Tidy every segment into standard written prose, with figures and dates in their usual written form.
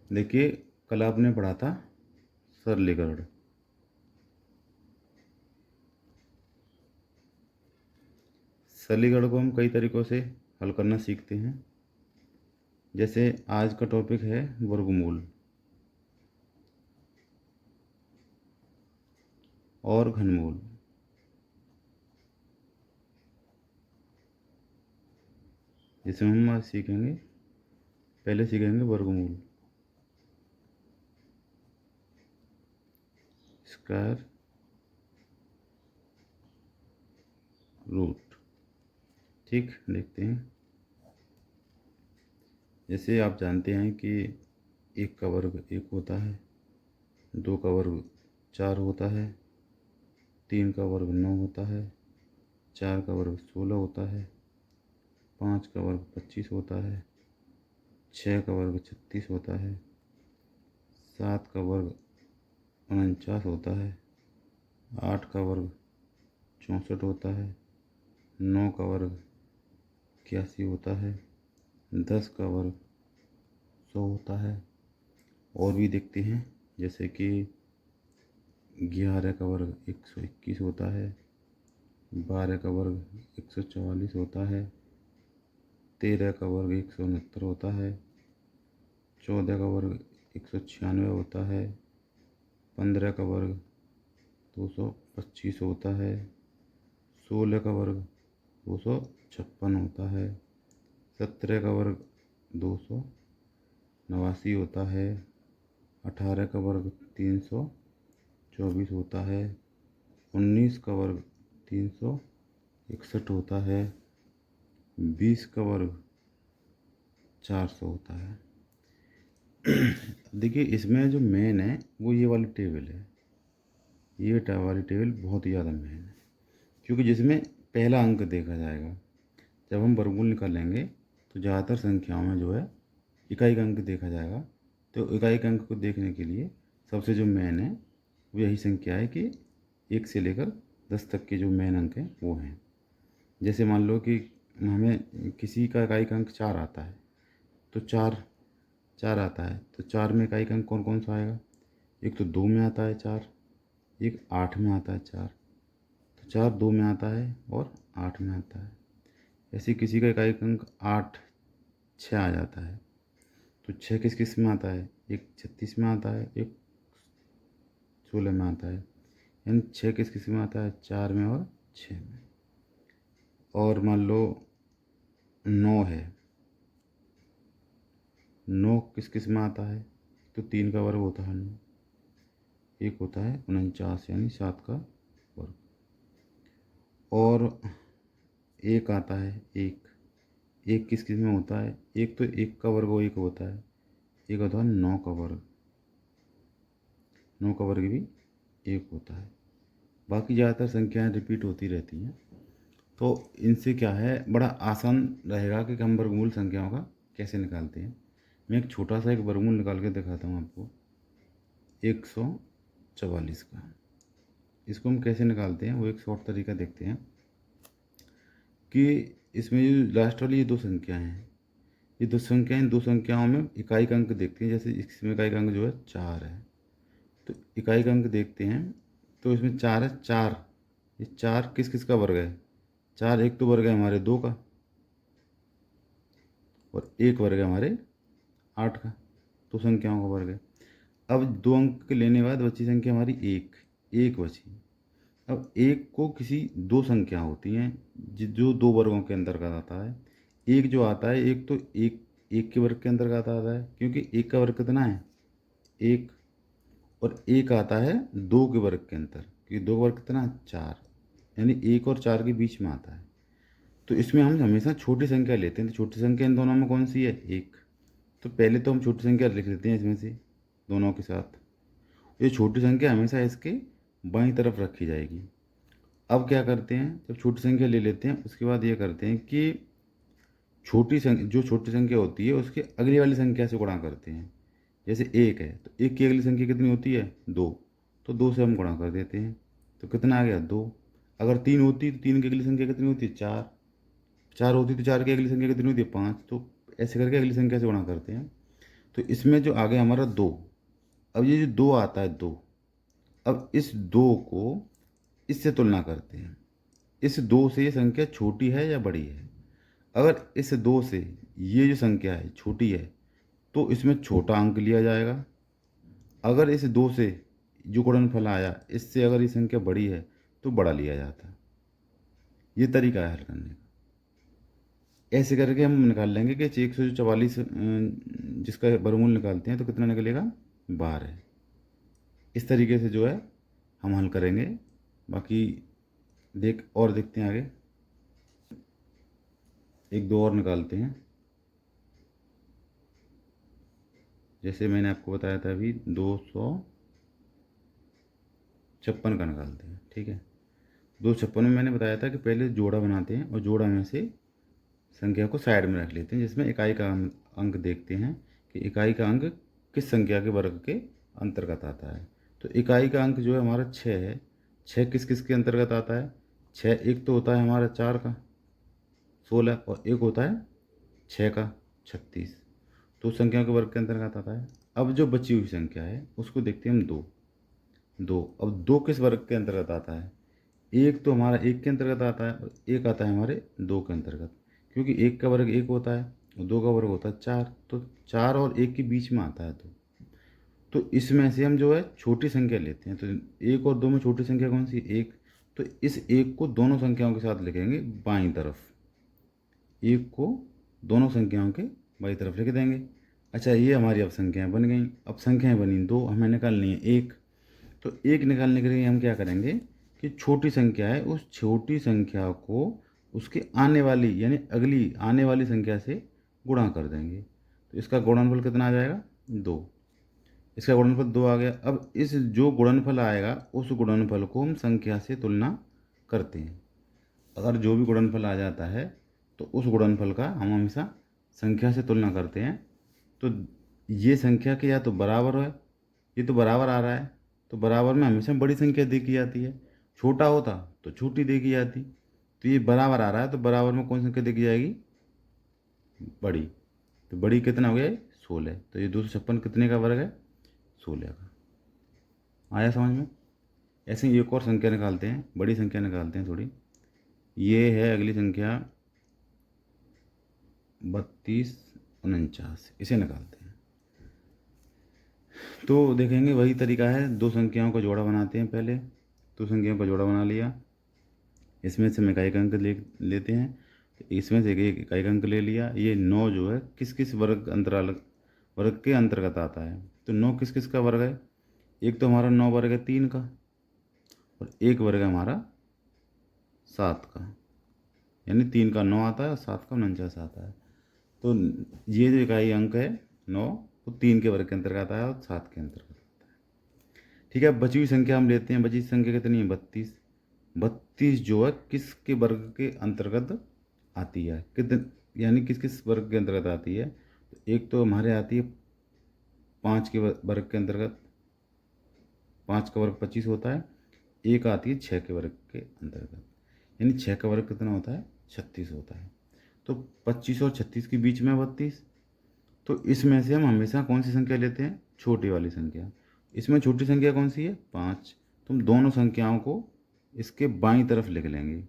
देखिए, कल आपने पढ़ा था सरलीकरण। सरलीकरण को हम कई तरीक़ों से हल करना सीखते हैं। जैसे आज का टॉपिक है वर्गमूल और घनमूल। जिसमें हम आज सीखेंगे, पहले सीखेंगे वर्गमूल, स्क्वायर रूट। ठीक, देखते हैं। जैसे आप जानते हैं कि एक का वर्ग एक होता है, दो का वर्ग चार होता है, तीन का वर्ग 9 होता है, चार का वर्ग 16 होता है, पाँच का वर्ग 25 होता है, छः का वर्ग 36 होता है, सात का वर्ग 49 होता है, आठ का वर्ग 64 होता है, नौ का वर्ग 81 होता है, 10 का वर्ग 100 होता है। और भी देखते हैं, जैसे कि 11 का वर्ग 121 होता है, 12 का वर्ग 144 होता है, 13 का वर्ग 169 होता है, 14 का वर्ग 196 होता है, 15 का वर्ग 225 होता है, 16 का वर्ग 256 होता है, 17 का वर्ग 289 होता है, 18 का वर्ग 324 होता है, 19 का वर्ग 361 होता है, 20 का वर्ग 400 होता है। देखिए, इसमें जो मेन है वो ये वाली टेबल है। ये वाली टेबल बहुत ही ज़्यादा मेन है, क्योंकि जिसमें पहला अंक देखा जाएगा। जब हम वर्गमूल निकालेंगे तो ज़्यादातर संख्याओं में जो है इकाई का अंक देखा जाएगा। तो इकाई के अंक को देखने के लिए सबसे जो मेन है वो यही संख्या है कि 1 से लेकर 10 तक के जो मेन अंक हैं वो हैं। जैसे मान लो कि हमें किसी का इकाई का अंक 4 आता है, तो 4 आता है, तो 4 में इकाई का अंक कौन कौन सा आएगा? एक तो 2 में आता है 4, एक 8 में आता है 4, तो 4 2 में आता है और 8 में आता है। ऐसे किसी का इकाई का अंक 8 6 आ जाता है, तो 6 किस किस में आता है? एक 36 में आता है, एक 16 में आता है। यानी 6 किस किस में आता है? 4 में और 6 में। और मान लो 9 है, 9 किस किस में आता है? तो 3 का वर्ग होता है 9, एक होता है 49 यानी 7 का वर्ग। और एक आता है, एक किस किस में होता है? एक तो एक का वर्ग वो एक होता है, एक होता है 9 का वर्ग, 9 का वर्ग भी एक होता है। बाकी ज़्यादातर संख्याएं रिपीट होती रहती हैं। तो इनसे क्या है, बड़ा आसान रहेगा कि हम वर्गमूल संख्याओं का कैसे निकालते हैं। मैं एक छोटा सा एक वर्गमूल निकाल के दिखाता हूँ आपको, 144 का। इसको हम कैसे निकालते हैं वो एक शॉर्ट तरीका देखते हैं कि इसमें जो लास्ट वाली ये दो संख्याएं हैं, ये दो संख्याओं में इकाई का अंक देखते हैं। जैसे इसमें इकाई का अंक जो है 4 है, तो इकाई का अंक देखते हैं। तो इसमें 4 है, 4 ये 4 किस किस का वर्ग है? 4 एक तो वर्ग है हमारे 2 का, और एक वर्ग है हमारे 8 का। दो संख्याओं का वर्ग है। अब दो अंक के लेने के बाद बची संख्या हमारी एक बची। अब एक को किसी दो संख्या होती हैं जो दो वर्गों के अंतर्गत आता है। एक जो आता है, एक तो एक के वर्ग के अंतर्गत आता है, क्योंकि एक का वर्ग कितना है? एक। और एक आता है दो के वर्ग के अंतर, क्योंकि दो का वर्ग कितना है? 4, यानी 1 और 4 के बीच में आता है। तो इसमें हम हमेशा छोटी संख्या लेते हैं। तो छोटी संख्या इन दोनों में कौन सी है? एक। तो पहले तो हम छोटी संख्या लिख लेते हैं इसमें से दोनों के साथ। ये छोटी संख्या हमेशा इसके बाईं तरफ रखी जाएगी। अब क्या करते हैं, जब छोटी संख्या ले लेते हैं उसके बाद ये करते हैं कि जो छोटी संख्या होती है उसके अगली वाली संख्या से गुणा करते हैं। जैसे एक है तो एक की अगली संख्या कितनी होती है? 2, तो 2 से हम गुणा कर देते हैं। तो कितना आ गया? 2। अगर 3 होती तो 3 की अगली संख्या कितनी होती है? 4। 4 होती तो 4 की अगली संख्या कितनी होती है? 5। तो ऐसे करके अगली संख्या से गुणा करते हैं। तो इसमें जो आ गया हमारा 2। अब ये जो 2 आता है 2, अब इस 2 को इससे तुलना करते हैं। इस 2 से ये संख्या छोटी है या बड़ी है? अगर इस 2 से ये जो संख्या है छोटी है तो इसमें छोटा अंक लिया जाएगा। अगर इस 2 से जो गुणनफल आया इससे अगर ये संख्या बड़ी है तो बड़ा लिया जाता है। ये तरीका है हल करने का। ऐसे करके हम निकाल लेंगे कि 144 जिसका वर्गमूल निकालते हैं तो कितना निकलेगा? 12। इस तरीके से जो है हम हल करेंगे। बाकी देखते हैं आगे। एक दो और निकालते हैं। जैसे मैंने आपको बताया था अभी 256 का निकालते हैं। ठीक है, 256 में मैंने बताया था कि पहले जोड़ा बनाते हैं और जोड़ा में से संख्या को साइड में रख लेते हैं, जिसमें इकाई का अंक देखते हैं कि इकाई का अंक किस संख्या के वर्ग के अंतर्गत आता है। तो इकाई का अंक जो है हमारा 6 है। 6 किस किस के अंतर्गत आता है? 6 एक तो होता है हमारा 4 का 16 और एक होता है 6 का 36। तो संख्या के वर्ग के अंतर्गत आता है। अब जो बची हुई संख्या है उसको देखते हैं हम 2। अब 2 किस वर्ग के अंतर्गत आता है? एक तो हमारा 1 के अंतर्गत आता है और एक आता है हमारे 2 के अंतर्गत, क्योंकि 1 का वर्ग 1 होता है और 2 का वर्ग होता है 4। तो 4 और 1 के बीच में आता है 2। तो इसमें से हम जो है छोटी संख्या लेते हैं। तो 1 और 2 में छोटी संख्या कौन सी? 1। तो इस 1 को दोनों संख्याओं के साथ लिखेंगे बाईं तरफ। 1 को दोनों संख्याओं के बाईं तरफ लिख देंगे। अच्छा, ये हमारी अब संख्याएं बन गई। अब संख्याएं बनी 2, हमें निकालनी है 1। तो 1 निकालने के लिए हम क्या करेंगे कि छोटी संख्या है उस छोटी संख्या को उसके आने वाली यानी अगली आने वाली संख्या से गुणा कर देंगे। तो इसका गुणनफल कितना आ जाएगा? 2। इसका गुणनफल 2 आ गया। अब इस जो गुणनफल आएगा उस गुणनफल को हम संख्या से तुलना करते हैं। अगर जो भी गुणनफल आ जाता है तो उस गुणनफल का हम हमेशा संख्या से तुलना करते हैं। तो ये संख्या के या तो बराबर है, ये तो बराबर आ रहा है तो बराबर में हमेशा बड़ी संख्या देखी जाती है। छोटा होता तो छोटी देखी जाती। तो ये बराबर आ रहा है तो बराबर में कौन सी संख्या देखी जाएगी? बड़ी। तो बड़ी कितना हो गया? 16। तो ये 256 कितने का वर्ग है? 16 का। आया समझ में? ऐसे ही एक और संख्या निकालते हैं, बड़ी संख्या निकालते हैं थोड़ी। ये है अगली संख्या 3249। इसे निकालते हैं तो देखेंगे वही तरीका है। दो संख्याओं का जोड़ा बनाते हैं पहले। दो संख्याओं का जोड़ा बना लिया, इसमें से हम इकाई का अंक लेते हैं। तो इसमें से एक इकाई का अंक ले लिया। ये 9 जो है किस किस वर्ग के अंतर्गत आता है? तो 9 किस किस का वर्ग है? एक तो हमारा 9 वर्ग है 3 का और एक वर्ग है हमारा 7 का, यानी 3 का 9 आता है और 7 का 49 आता है। तो ये जो इकाई अंक है 9 वो 3 के वर्ग के अंतर्गत आता है और 7 के अंतर्गत आता है। ठीक है, अब बची हुई संख्या हम लेते हैं। बची हुई संख्या कितनी है? 32। 32 जो है किसके वर्ग के अंतर्गत आती है? कितने यानी किस किस वर्ग के अंतर्गत आती है? तो एक तो हमारे आती है 5 के वर्ग के अंतर्गत। 5 का वर्ग 25 होता है। एक आती है 6 के वर्ग के अंतर्गत, यानी 6 का वर्ग कितना होता है? 36 होता है। तो 25 और 36 के बीच में 32। तो इसमें से हम हमेशा कौन सी संख्या लेते हैं? छोटी वाली संख्या। इसमें छोटी संख्या कौन सी है? 5। तो हम दोनों संख्याओं को इसके बाईं तरफ लिख लेंगे।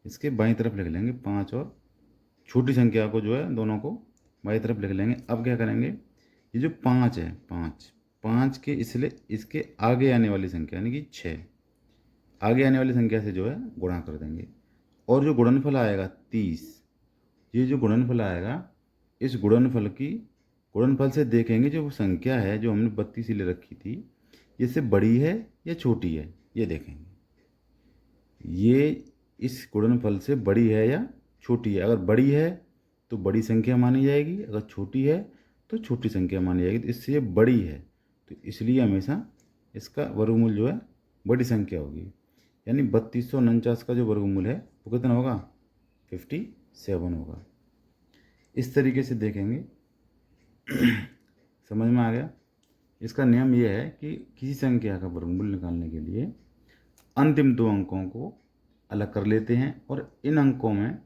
इसके बाईं तरफ लिख लेंगे 5 और छोटी संख्या को जो है दोनों को बाईं तरफ लिख लेंगे। अब क्या करेंगे? ये जो 5 है, 5 के इसलिए इसके आगे आने वाली संख्या यानी कि 6 आगे आने वाली संख्या से जो है गुणा कर देंगे। और जो गुणनफल आएगा 30, ये जो गुणनफल आएगा इस गुणनफल से देखेंगे जो संख्या है जो हमने 32 ले रखी थी ये से बड़ी है या छोटी है, ये देखेंगे। ये इस गुणनफल से बड़ी है या छोटी है। अगर बड़ी है तो बड़ी संख्या मानी जाएगी, अगर छोटी है तो छोटी संख्या मानी जाएगी। तो इससे ये बड़ी है तो इसलिए हमेशा इसका वर्गमूल जो है बड़ी संख्या होगी। यानी 3249 का जो वर्गमूल है वो कितना होगा? 57 होगा। इस तरीके से देखेंगे। समझ में आ गया? इसका नियम यह है कि किसी संख्या का वर्गमूल निकालने के लिए अंतिम दो अंकों को अलग कर लेते हैं और इन अंकों में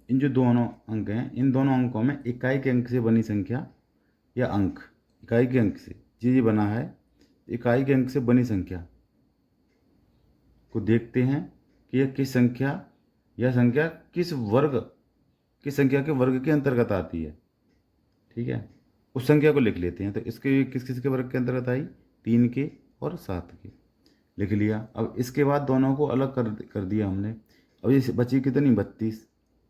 इन जो दोनों अंक हैं इन दोनों अंकों में इकाई के अंक से बनी संख्या या अंक, इकाई के अंक से ये बना है, इकाई के अंक से बनी संख्या को देखते हैं कि यह किस संख्या, यह संख्या किस संख्या के वर्ग के अंतर्गत आती है। ठीक है, उस संख्या को लिख लेते हैं। तो इसके किस किस के वर्ग के अंतर्गत आई, 3 के और 7 के, लिख लिया। अब इसके बाद दोनों को अलग कर दिया हमने। अब ये बची कितनी, 32।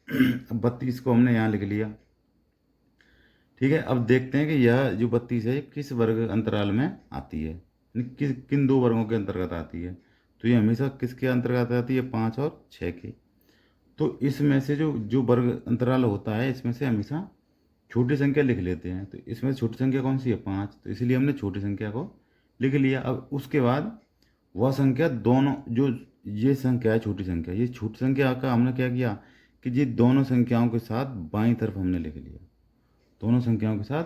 अब 32 को हमने यहाँ लिख लिया। ठीक है, अब देखते हैं कि यह जो 32 है किस वर्ग अंतराल में आती है, किन दो वर्गों के अंतर्गत आती है। तो ये हमेशा किसके अंतर्गत आती है, 5 और 6 के। तो इसमें से जो जो वर्ग अंतराल होता है, इसमें से हमेशा छोटी संख्या लिख लेते हैं। तो इसमें छोटी संख्या कौन सी है, 5। तो इसलिए हमने छोटी संख्या को लिख लिया। अब उसके बाद वह संख्या दोनों, जो ये संख्या है छोटी संख्या, ये छोटी संख्या का हमने क्या किया कि ये दोनों संख्याओं के साथ बाईं तरफ हमने लिख लिया, दोनों संख्याओं के साथ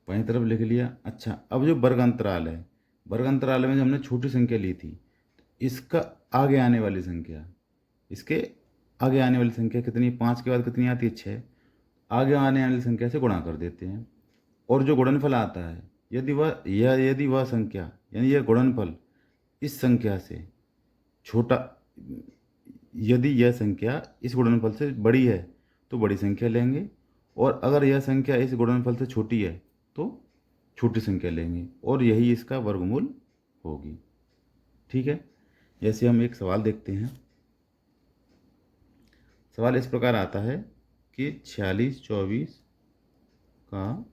बाईं तरफ लिख लिया। अच्छा, अब जो वर्ग अंतराल है, वर्ग अंतराल में जो हमने छोटी संख्या ली थी, इसका आगे आने वाली संख्या, इसके आगे आने वाली संख्या कितनी, 5 के बाद कितनी आती है, 6। आगे आने वाली संख्या से गुणा कर देते हैं। और जो गुणनफल आता है, यदि वह संख्या, यानी यह गुणनफल इस संख्या से छोटा, यदि यह संख्या इस गुणनफल से बड़ी है तो बड़ी संख्या लेंगे, और अगर यह संख्या इस गुणनफल से छोटी है तो छोटी संख्या लेंगे, और यही इसका वर्गमूल होगी। ठीक है, जैसे हम एक सवाल देखते हैं। सवाल इस प्रकार आता है कि 46/24 का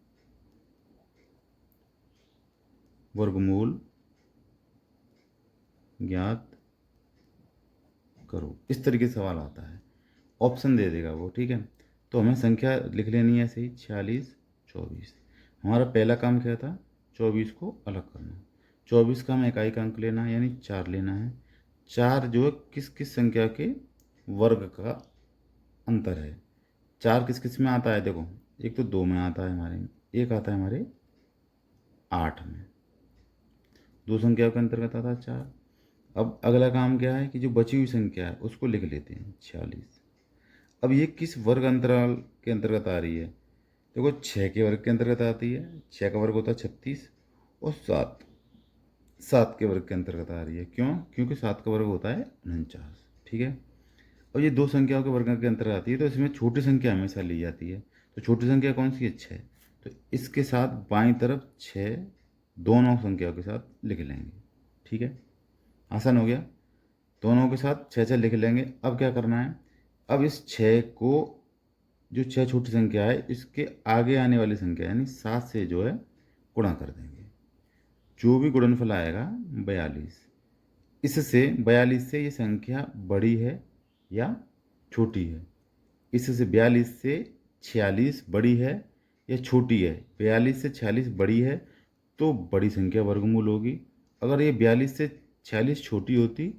वर्गमूल ज्ञात करो। इस तरीके से सवाल आता है, ऑप्शन दे देगा वो। ठीक है, तो हमें संख्या लिख लेनी है ऐसे ही, 46/24। हमारा पहला काम क्या था, 24 को अलग करना। 24 का हमें इकाई का अंक लेना है, यानी 4 लेना है। 4 जो है किस किस संख्या के वर्ग का अंतर है। 4 किस किस में आता है, देखो, एक तो 2 में आता है हमारे में, एक आता है हमारे 8 में। दो संख्या के अंतर्गत आता है 4। अब अगला काम क्या है कि जो बची हुई संख्या है उसको लिख लेते हैं, 46। अब ये किस वर्ग अंतराल के अंतर्गत आ रही है, देखो 6 के वर्ग के अंतर्गत आती है। 6 का वर्ग होता है 36, और 7 के वर्ग के अंतर्गत आ रही है। क्यों, क्योंकि 7 का वर्ग होता है 49। ठीक है, अब ये दो संख्याओं के वर्ग के अंतर्गत आती है, तो इसमें छोटी संख्या हमेशा ली जाती है। तो छोटी संख्या कौन सी है, 6। तो इसके साथ बाईं तरफ 6 दोनों संख्याओं के साथ लिख लेंगे। ठीक है, आसान हो गया, दोनों के साथ 6 6 लिख लेंगे। अब क्या करना है, अब इस 6 को, जो 6 छोटी संख्या है, इसके आगे आने वाली संख्या यानी 7 से जो है गुणा कर देंगे। जो भी गुणनफल आएगा 42, इससे 42 से ये संख्या बड़ी है या छोटी है। इससे 42 से 46 बड़ी है या छोटी है। 42 से 46 बड़ी है तो बड़ी संख्या वर्गमूल होगी। अगर ये 42 से 46 छोटी होती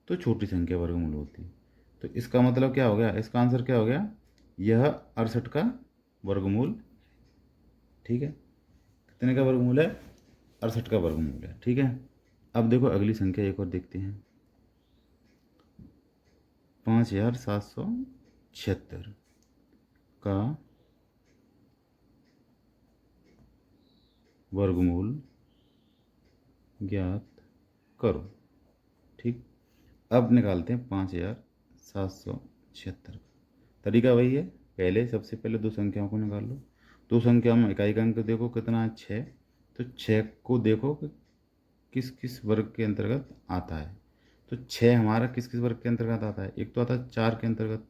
तो छोटी संख्या वर्गमूल होती। तो इसका मतलब क्या हो गया, इसका आंसर क्या हो गया, यह 68 का वर्गमूल। ठीक है, कितने का वर्गमूल है, 68 का वर्गमूल है। ठीक है, अब देखो अगली संख्या एक और देखते हैं, 5776 का वर्गमूल ज्ञात करो। ठीक, अब निकालते हैं 5776। तरीका वही है, पहले सबसे पहले दो संख्याओं को निकाल लो। दो संख्याओं में इकाई का अंक देखो कितना है, 6। तो 6 को देखो कि किस किस वर्ग के अंतर्गत आता है। तो 6 हमारा किस किस वर्ग के अंतर्गत आता है, एक तो आता है 4 के अंतर्गत,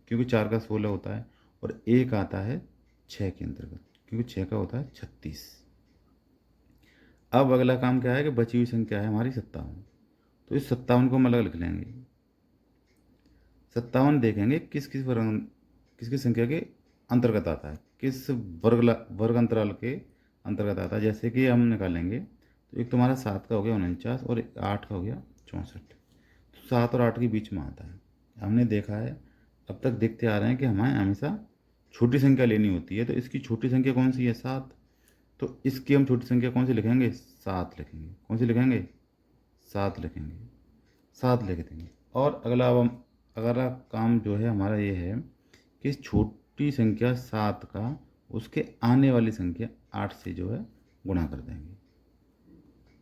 क्योंकि 4 का 16 होता है, और एक आता है 6 के अंतर्गत, क्योंकि 6 का होता है 36। अब अगला काम क्या है कि बची हुई संख्या है हमारी 57। तो इस 57 को हम अलग लिख लेंगे। 57 देखेंगे किस किस संख्या के अंतर्गत आता है, किस वर्ग अंतराल के अंतर्गत आता है। जैसे कि हम निकालेंगे, तो एक तुम्हारा 7 का हो गया 49, और 8 का हो गया 64। तो 7 और 8 के बीच में आता है। हमने देखा है, अब तक देखते आ रहे हैं कि हमें हमेशा छोटी संख्या लेनी होती है। तो इसकी छोटी संख्या कौन सी है, 7। तो इसकी हम छोटी संख्या कौन सी लिखेंगे, 7 लिखेंगे। कौन सी लिखेंगे, 7 लिखेंगे, 7 लिख देंगे। और अगला काम जो है हमारा ये है कि छोटी संख्या 7 का उसके आने वाली संख्या 8 से जो है गुणा कर देंगे।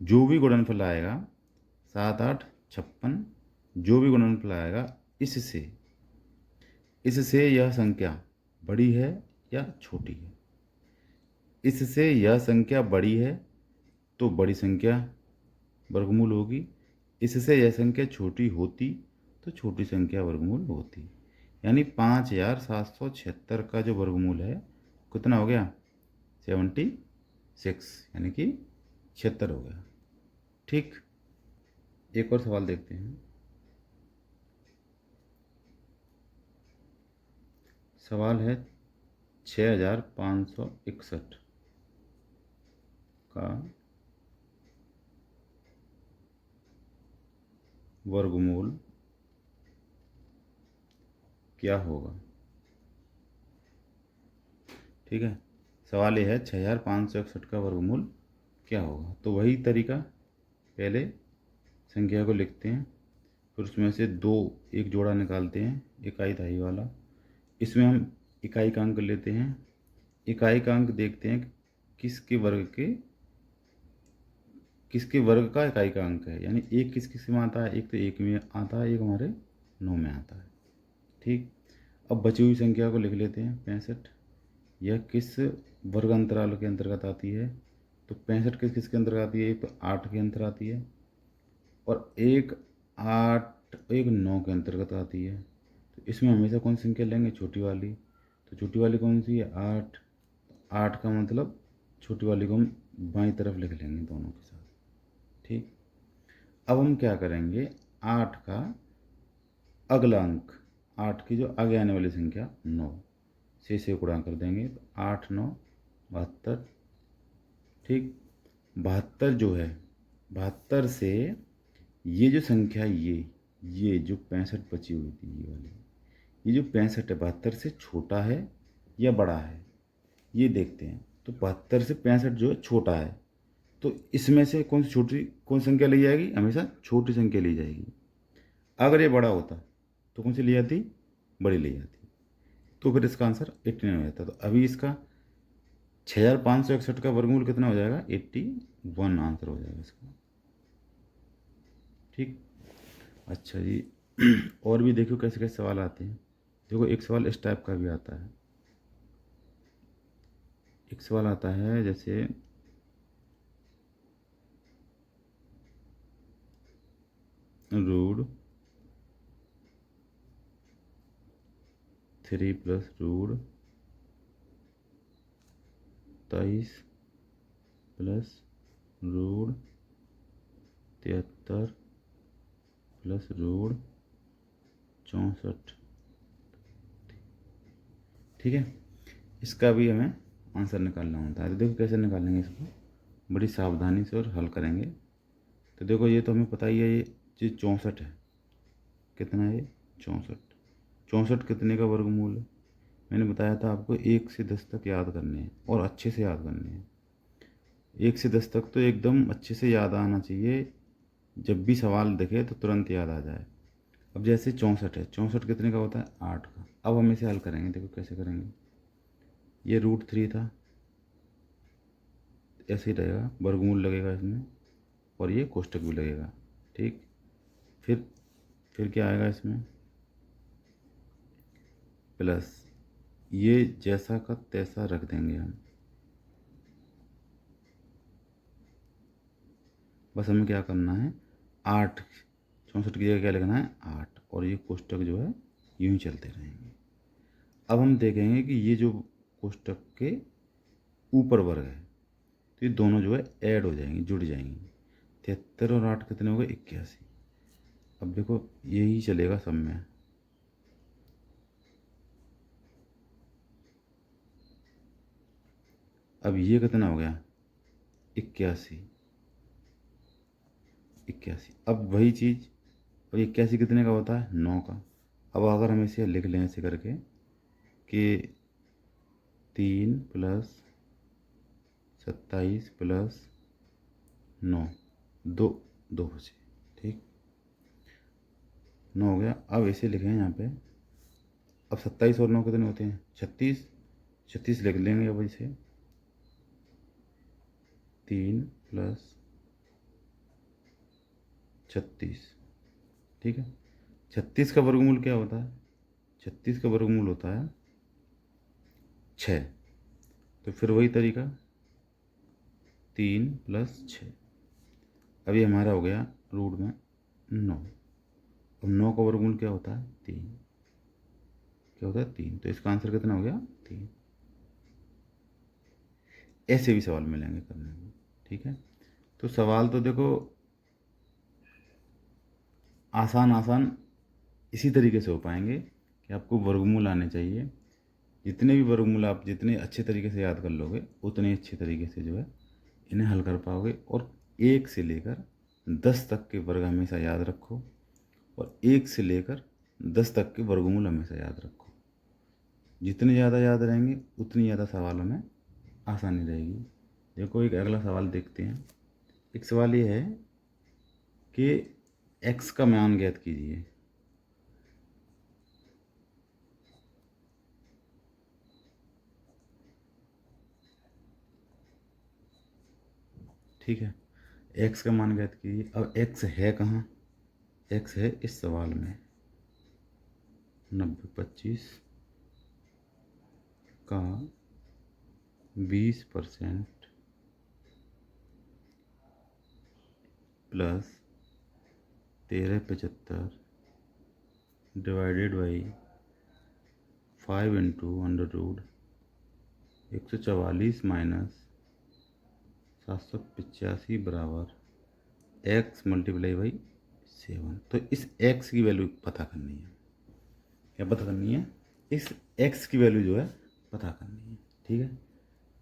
जो भी गुणनफल आएगा 7 8 56, जो भी गुणनफल आएगा इससे इससे यह संख्या बड़ी है या छोटी है। इससे यह संख्या बड़ी है तो बड़ी संख्या वर्गमूल होगी, इससे यह संख्या छोटी होती तो छोटी संख्या वर्गमूल होती। यानी 5776 का जो वर्गमूल है कितना हो गया, 76, यानी कि 76 हो गया। ठीक, एक और सवाल देखते हैं। सवाल है 6561 का वर्गमूल क्या होगा। ठीक है, सवाल ये है 6561 का वर्गमूल क्या होगा। तो वही तरीका, पहले संख्या को लिखते हैं, फिर उसमें से दो एक जोड़ा निकालते हैं इकाई दहाई वाला। इसमें हम इकाई का अंक लेते हैं, इकाई का अंक देखते हैं किसके वर्ग का इकाई का अंक है। यानी एक किस किस में आता है, एक तो एक में आता है, एक हमारे 9 में आता है। ठीक, अब बची हुई संख्या को लिख लेते हैं 65। यह किस वर्ग अंतराल के अंतर्गत आती है, तो 65 किसके अंतर्गत आती है, एक तो 8 के अंतर आती है और एक 9 के अंतर्गत आती है। तो इसमें हमेशा कौन सी संख्या लेंगे, छोटी वाली। तो छोटी वाली कौन सी है, 8। 8 का मतलब छोटी वाली को हम बाईं तरफ लिख लेंगे दोनों के साथ। ठीक, अब हम क्या करेंगे, 8 का अगला अंक, 8 की जो आगे आने वाली संख्या 9 से गुणा कर देंगे। तो 8 9 72। ठीक, 72 जो है, 72 से ये जो संख्या ये जो 65 बची हुई थी ये वाली, ये जो 65 है 72 से छोटा है या बड़ा है, ये देखते हैं। तो 72 से 65 जो है छोटा है, तो इसमें से कौन सी संख्या ली जाएगी, हमेशा छोटी संख्या ली जाएगी। अगर ये बड़ा होता तो कौन सी ली जाती, बड़ी ली जाती। तो फिर इसका आंसर 89 हो जाता। तो अभी इसका 6561 का वर्गमूल कितना हो जाएगा, 81 आंसर हो जाएगा इसका। ठीक, अच्छा जी। और भी देखो कैसे कैसे सवाल आते हैं। देखो एक सवाल इस टाइप का भी आता है। एक सवाल आता है जैसे root 3 plus root 23 plus root 73 plus root 64। ठीक है, इसका भी हमें आंसर निकालना होता है। तो देखो कैसे निकालेंगे इसको, बड़ी सावधानी से और हल करेंगे। तो देखो ये तो हमें पता ही है, ये चीज़ 64 है। कितना है ये, 64। 64 कितने का वर्गमूल है, मैंने बताया था आपको 1 से 10 तक याद करने हैं और अच्छे से याद करने हैं। 1 से 10 तक तो एकदम अच्छे से याद आना चाहिए, जब भी सवाल दिखे तो तुरंत याद आ जाए। अब जैसे 64 है, 64 कितने का होता है, 8 का। अब हम इसे हल करेंगे, देखो कैसे करेंगे। ये √3 था, ऐसे ही रहेगा, वर्गमूल लगेगा इसमें और ये कोष्टक भी लगेगा। ठीक, फिर क्या आएगा इसमें, प्लस ये जैसा का तैसा रख देंगे हम। बस हमें क्या करना है, 8, 64 की जगह क्या लिखना है, 8, और ये कोष्टक जो है यूं ही चलते रहेंगे। अब हम देखेंगे कि ये जो कोष्टक के ऊपर वर्ग है, तो ये दोनों जो है ऐड हो जाएंगे, जुड़ जाएंगे। 73 और 8 कितने हो गए, 81। अब देखो यही चलेगा सब में। अब ये कितना हो गया, 81। 81, अब वही चीज़, और 81 कितने का होता है, 9 का। अब अगर हम इसे लिख लें ऐसे करके कि 3 प्लस 27 प्लस 9, 2 बचे। ठीक, 9 हो गया। अब इसे लिखें यहाँ पे। अब 27 और 9 कितने होते हैं, 36। 36 लिख लेंगे अब इसे, 3 + 36, ठीक है। 36 का वर्गमूल क्या होता है? 36 का वर्गमूल होता है 6। तो फिर वही तरीका, 3 + 6। अभी हमारा हो गया रूट में 9। अब 9 का वर्गमूल क्या होता है? 3। क्या होता है? 3। तो इसका आंसर कितना हो गया? 3। ऐसे भी सवाल मिलेंगे करने को, ठीक है। तो सवाल तो देखो आसान आसान इसी तरीके से हो पाएंगे कि आपको वर्गमूल आने चाहिए। जितने भी वर्गमूल आप जितने अच्छे तरीके से याद कर लोगे उतने अच्छे तरीके से जो है इन्हें हल कर पाओगे। और 1 से लेकर 10 तक के वर्ग हमेशा याद रखो, और 1 से लेकर 10 तक के वर्गमूल हमेशा याद रखो। जितने ज़्यादा याद रहेंगे उतनी ज़्यादा सवालों में आसानी रहेगी। देखो एक अगला सवाल देखते हैं। एक सवाल ये है कि x का मान ज्ञात कीजिए। ठीक है, x का मान ज्ञात कीजिए। अब x है कहाँ? x है इस सवाल में 90/25 का 20% plus 1375 divided by 5 into under root 144 minus 785 बराबर x मल्टीप्लाई बाई 7। तो इस x की वैल्यू पता करनी है। क्या पता करनी है? इस x की वैल्यू जो है पता करनी है, ठीक है।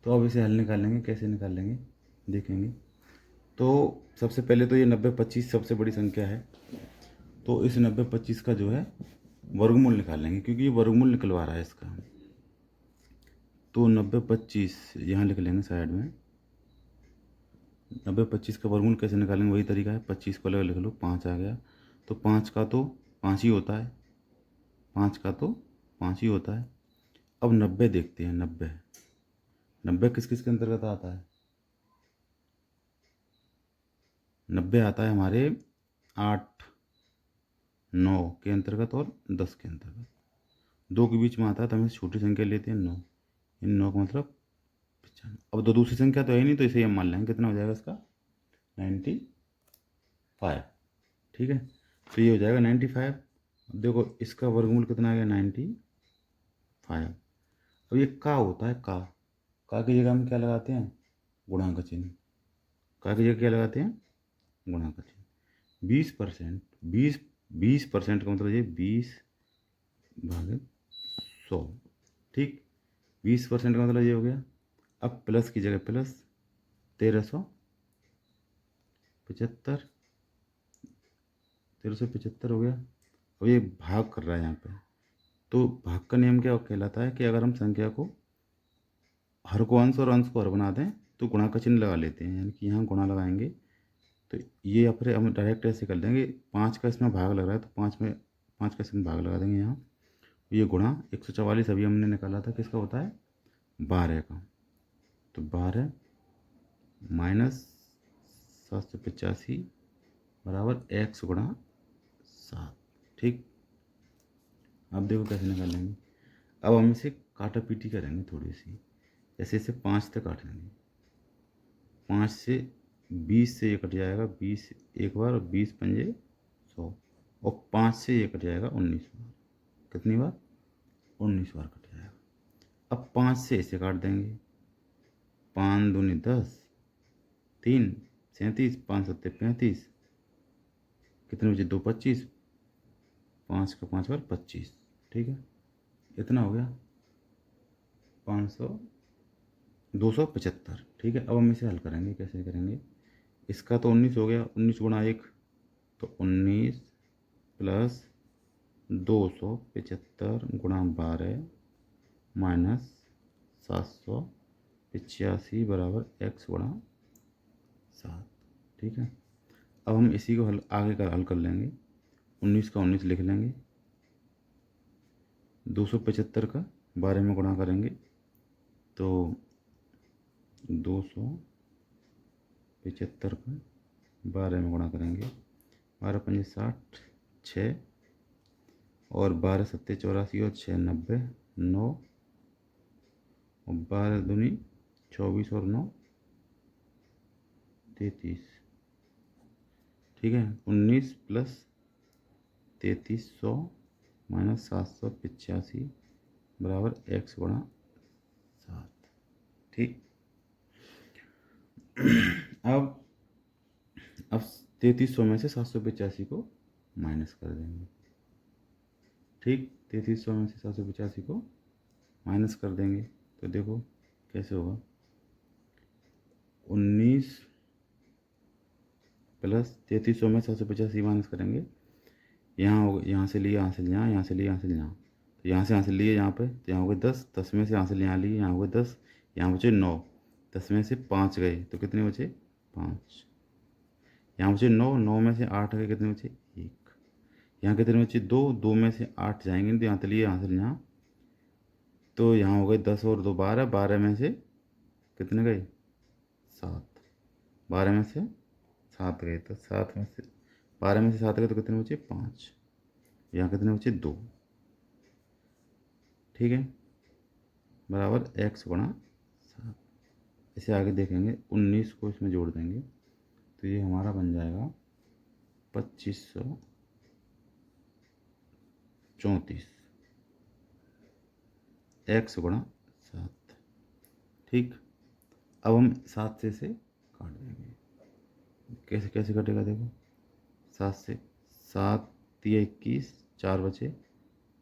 तो अब इसे हल निकालेंगे। कैसे निकालेंगे देखेंगे। तो सबसे पहले तो ये 90/25 सबसे बड़ी संख्या है, तो इस 90/25 का जो है वर्गमूल निकालेंगे, क्योंकि ये वर्गमूल निकलवा रहा है इसका। तो 90/25 यहाँ लिख लेंगे साइड में। 90/25 का वर्गमूल कैसे निकालेंगे? वही तरीका है, 25 को अलग लिख लो, 5 आ गया। तो 5 का तो 5 ही होता है, 5 का तो 5 ही होता है। अब 90 देखते हैं। 90 90 किस किस के अंतर्गत आता है? 90 आता है हमारे 8 9 के अंतर्गत और 10 के अंतर्गत। 2 के बीच में आता है, तो हम छोटी संख्या लेते हैं 9। इन 9 का मतलब 95। अब तो दूसरी संख्या तो है ही नहीं, तो इसे हम मान लेंगे। कितना हो जाएगा इसका? 95, ठीक है। तो ये हो जाएगा 95। अब देखो इसका वर्गमूल कितना आ गया? 95। अब ये का होता है, का की जगह हम क्या लगाते हैं? गुणा का चिन्ह। का की जगह क्या लगाते हैं? गुणा का चिन्ह। 20%, 20% का मतलब ये 20/100, ठीक। 20% का मतलब ये हो गया। अब प्लस की जगह प्लस 1375, 1375 हो गया। अब ये भाग कर रहा है यहाँ पे। तो भाग का नियम क्या कहलाता है कि अगर हम संख्या को हर को अंश और अंश को हर बना दें तो गुणा का चिन्ह लगा लेते हैं, यानी कि यहाँ गुणा लगाएंगे। तो ये या फिर हम डायरेक्ट ऐसे कर देंगे, 5 का इसमें भाग लग रहा है तो 5 का इसमें भाग लगा देंगे यहाँ। ये गुणा 144 अभी हमने निकाला था, किसका होता है? 12 का। तो 12 माइनस 785 बराबर x गुणा 7, ठीक। अब देखो कैसे निकालेंगे। अब हम इसे काटा पीटी करेंगे थोड़ी सी। जैसे इसे 5 तक काट लेंगे। 5 से 20 से ये कट जाएगा 20 एक बार, और 20 पंजे 100, और 5 से ये कट जाएगा 19 बार। कितनी बार? 19 बार कट जाएगा। अब 5 से इसे काट देंगे। 5 दूनी 10, 3 37, 5 सत्ते 35, कितने बचे? 2 25, 5 का 5 बार 25, ठीक है। इतना हो गया 500 275, ठीक है। अब हम इसे हल करेंगे। कैसे करेंगे? इसका तो 19 हो गया, 19 गुणा 1 तो 19 प्लस 275 गुणा 12 माइनस 785 बराबर x गुणा 7, ठीक है। अब हम इसी को आगे का हल कर लेंगे। 19 का 19 लिख लेंगे, 275 का 12 में गुणा करेंगे तो 275 का 12 में गुणा करेंगे, 12 पंजे 60, 6 और 12 सत्ते 84 और 6 90, 9 और 12 दूनी 24 और 9 33। ठीक है, 19 प्लस 3300 माइनस 785 बराबर x गुणा 7। ठीक, अब 3300 में से 785 को माइनस कर देंगे। ठीक, 3300 में से 785 को माइनस कर देंगे तो देखो कैसे होगा। 19 प्लस 3300 में 785 माइनस करेंगे, यहाँ हो, यहाँ से लिए यहाँ से यहाँ, यहाँ से लिए यहाँ से यहाँ, तो यहाँ से लिए यहाँ पे, तो यहाँ हो गए 10, 10 में से यहाँ से यहाँ लिए, यहाँ हो गए 10, यहाँ बचे 9, 10 में से 5 गए तो कितने बचे 5, यहाँ बचे 9, 9 में से 8 गए, कितने बचे 1, यहाँ कितने बचे 2, 2 में से 8 जाएंगे तो यहाँ से लिए यहाँ से यहाँ, तो यहाँ हो गए 10 और 2 12, 12 में से कितने गए 7, 12 में से 7 गए, तो 7 में से 12 में से 7 गए तो कितने बचे 5, यहाँ कितने बचे 2। ठीक है, बराबर x गुणा 7। इसे आगे देखेंगे, 19 को इसमें जोड़ देंगे तो ये हमारा बन जाएगा 2534 x गुणा 7। ठीक, अब हम 7 से इसे काट देंगे। कैसे कैसे कटेगा देखो, 7 से 7 3 21, 4 बचे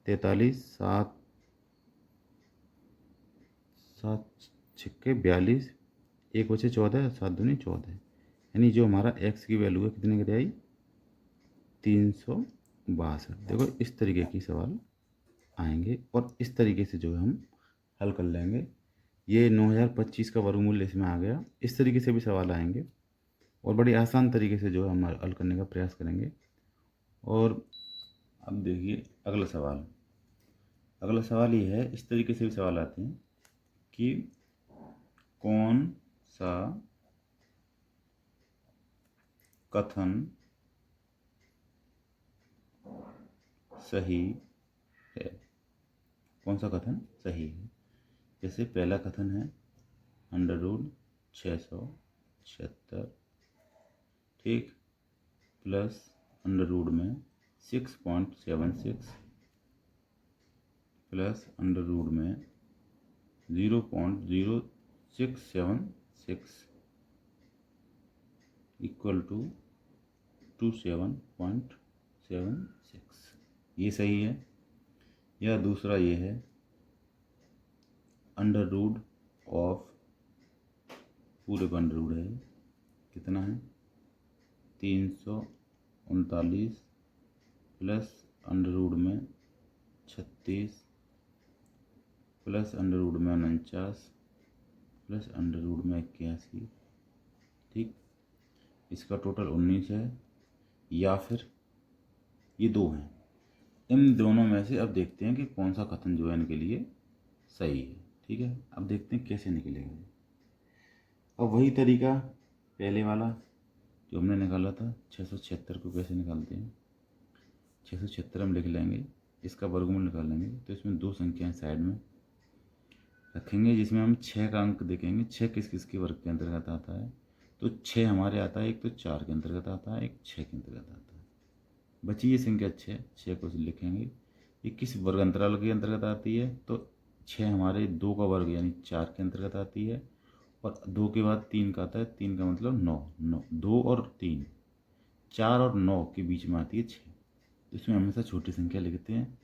43, 7 7 छिक्के 42, 1 बचे 14, 7 दूनी 14, यानी जो हमारा x की वैल्यू है कितने की आई 362। देखो इस तरीके की सवाल आएंगे और इस तरीके से जो है हम हल कर लेंगे। ये 9025 का वर्गमूल इसमें आ गया। इस तरीके से भी सवाल आएंगे और बड़ी आसान तरीके से जो है हम हल करने का प्रयास करेंगे। और अब देखिए अगला सवाल, अगला सवाल ये है, इस तरीके से भी सवाल आते हैं कि कौन सा कथन सही है, कौन सा कथन सही है। जैसे पहला कथन है √676, ठीक, प्लस अंडर में 6.76 प्लस अंडर में 0.0676 इक्वल टू 27.76, ये सही है। या दूसरा ये है अंडर ऑफ, पूरे का अंडर है, कितना है 339 प्लस अंडर में 36 प्लस अंडर में 49 प्लस अंडर में 81, ठीक, इसका टोटल 19 है। या फिर ये दो हैं, इन दोनों में से अब देखते हैं कि कौन सा कथन जो है इनके लिए सही है। ठीक है, अब देखते हैं कैसे निकलेगा। अब वही तरीका पहले वाला जो हमने निकाला था 676 को कैसे निकालते हैं। 676 हम लिख लेंगे, इसका वर्गमूल निकालेंगे तो इसमें दो संख्याएं साइड में रखेंगे जिसमें हम 6 का अंक देखेंगे। 6 किस किस के वर्ग के अंतर्गत आता है, तो 6 हमारे आता है, एक तो 4 के अंतर्गत आता है, एक 6 के अंतर्गत आता है। बची ये संख्या 6 को लिखेंगे, ये किस वर्ग अंतराल के अंतर्गत आती है, तो 6 हमारे 2 का वर्ग यानी 4 के अंतर्गत आती है, और 2 के बाद 3 का आता है, 3 का मतलब 9, 2 और 3, 4 और 9 के बीच में आती है 6। तो इसमें हमेशा छोटी संख्या लिखते हैं,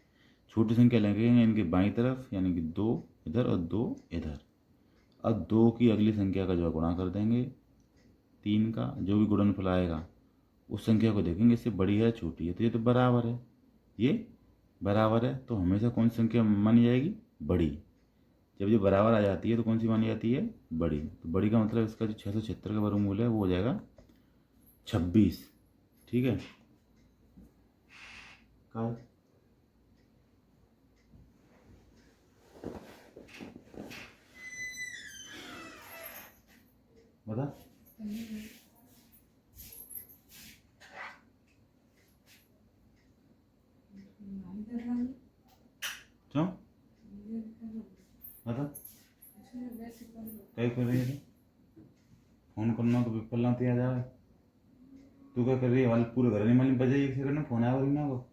छोटी संख्या लगेंगे इनके बाईं तरफ, यानी कि 2 इधर और 2 इधर। अब 2 की अगली संख्या का जो गुणा कर देंगे, 3 का जो भी गुणनफल आएगा उस संख्या को देखेंगे इससे बड़ी है छोटी है, तो ये तो बराबर है, ये बराबर है, तो हमेशा कौन सी संख्या मानी जाएगी, बड़ी। जब ये बराबर आ जाती है तो कौन सी मानी जाती है, बड़ी। तो बड़ी का मतलब इसका जो 676 का वर्गमूल है वो हो जाएगा 26। ठीक है, का बता। क्यों बता, क्या कर रही है? फोन करना तो पेपर लाते आ जाए। तू क्या कर रही है? वाले पूरे घर नहीं मालूम बजे एक सेकंड में फोन आया वाली ना को।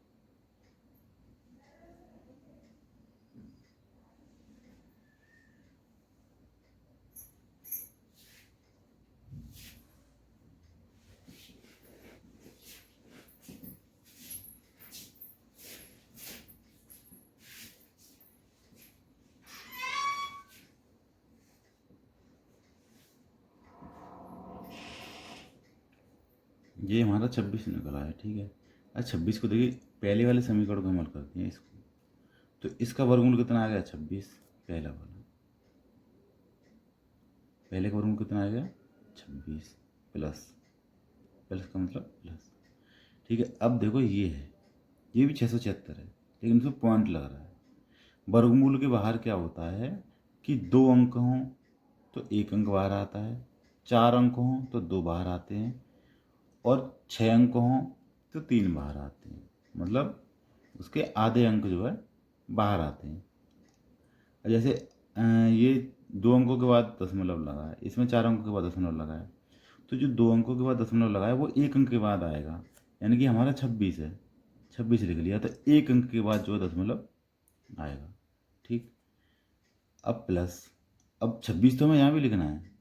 ये हमारा 26 निकला है, ठीक है। अच्छा 26 को देखिए, पहले वाले समीकरण को हल करते हैं इसको। तो इसका वर्गमूल कितना आ गया? 26। पहला वाला, पहले का वर्गमूल कितना आ गया? 26 प्लस, प्लस का मतलब प्लस, ठीक है। अब देखो ये है, ये भी 676 है, लेकिन इसमें पॉइंट लग रहा है। वर्गमूल के बाहर क्या होता है कि 2 अंक हों तो 1 अंक बाहर आता है, 4 अंक हों तो 2 बाहर आते हैं, और 6 अंक हों तो 3 बाहर आते हैं। मतलब उसके आधे अंक जो है बाहर आते हैं। जैसे ये 2 अंकों के बाद दशमलव लगा है, इसमें 4 अंकों के बाद दशमलव लगा है, तो जो 2 अंकों के बाद दशमलव लगा है वो 1 अंक के बाद आएगा। यानी कि हमारा 26 है, 26 लिख लिया, तो 1 अंक के बाद जो है दशमलव आएगा, ठीक। अब प्लस, अब 26 तो हमें यहाँ भी लिखना है।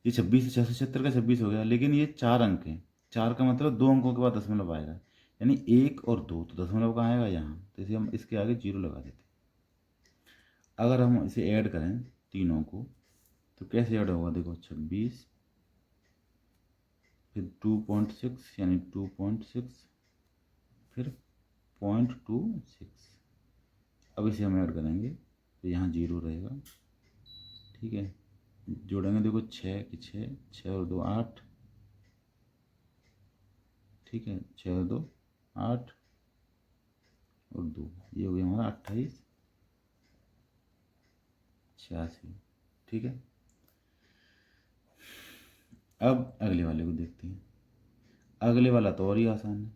ये 26 676 का 26 हो गया, लेकिन ये 4 अंक हैं, 4 का मतलब 2 अंकों के बाद दशमलव आएगा, यानी 1 और 2, तो दशमलव कहाँ आएगा? यहाँ। तो इसे हम इसके आगे 0 लगा देते हैं। अगर हम इसे ऐड करें तीनों को, तो कैसे ऐड होगा? देखो 26 फिर 2.6 यानी 2.6 फिर 0.26। अब इसे हम ऐड करेंगे तो यहाँ 0 रहेगा, ठीक है। जोड़ेंगे देखो 6 की 6, 6 और 2 8, ठीक है। 6 और 2 8 और 2, ये हो गया हमारा 28 86, ठीक है। अब अगले वाले को देखते हैं। अगले वाला तो और ही आसान है।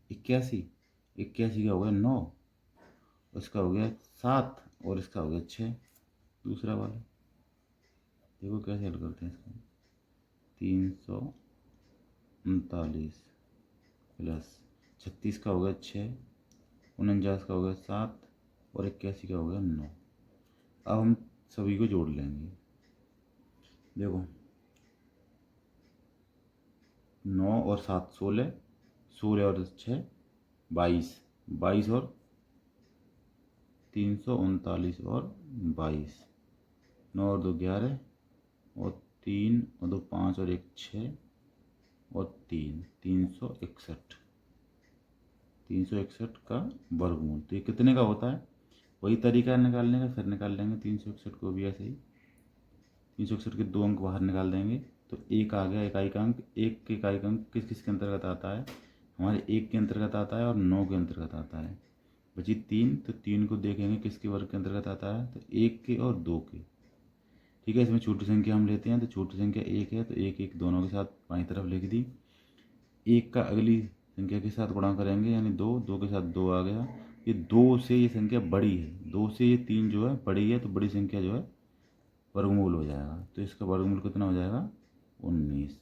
81, 81 का हो गया 9, उसका हो गया 7 और इसका हो गया 6। दूसरा वाला देखो कैसे हल करते हैं इसको। 339 प्लस 36 का हो गया 6, 49 का हो गया 7 और 81 का हो गया 9। अब हम सभी को जोड़ लेंगे। देखो 9 और 7 16, 16 और 6 22, 22 और 339 और 22, 9 और 2 11 और 3 और 2 5 और 1 6 और 3 361, 361 का वर्गमूल। तो ये कितने का होता है? वही तरीका है निकालने का, फिर निकाल लेंगे 361 को भी ऐसे ही। 361 के 2 अंक बाहर निकाल देंगे तो 1 आ गया इकाई का अंक। एक इकाई का अंक किस किस के अंतर्गत आता है? हमारे 1 के अंतर्गत आता है और 9 के अंतर्गत आता है। बची 3, तो 3 को देखेंगे किसके वर्ग के अंतर्गत आता है, तो 1 के और 2 के, ठीक है। इसमें छोटी संख्या हम लेते हैं, तो छोटी संख्या 1 है, तो 1 1 दोनों के साथ बाईं तरफ लिख दी। 1 का अगली संख्या के साथ गुणा करेंगे यानी 2, 2 के साथ 2 आ गया। ये 2 से ये संख्या बड़ी है, 2 से ये 3 जो है बड़ी है, तो बड़ी संख्या जो है वर्गमूल हो जाएगा। तो इसका वर्गमूल कितना हो जाएगा? 19।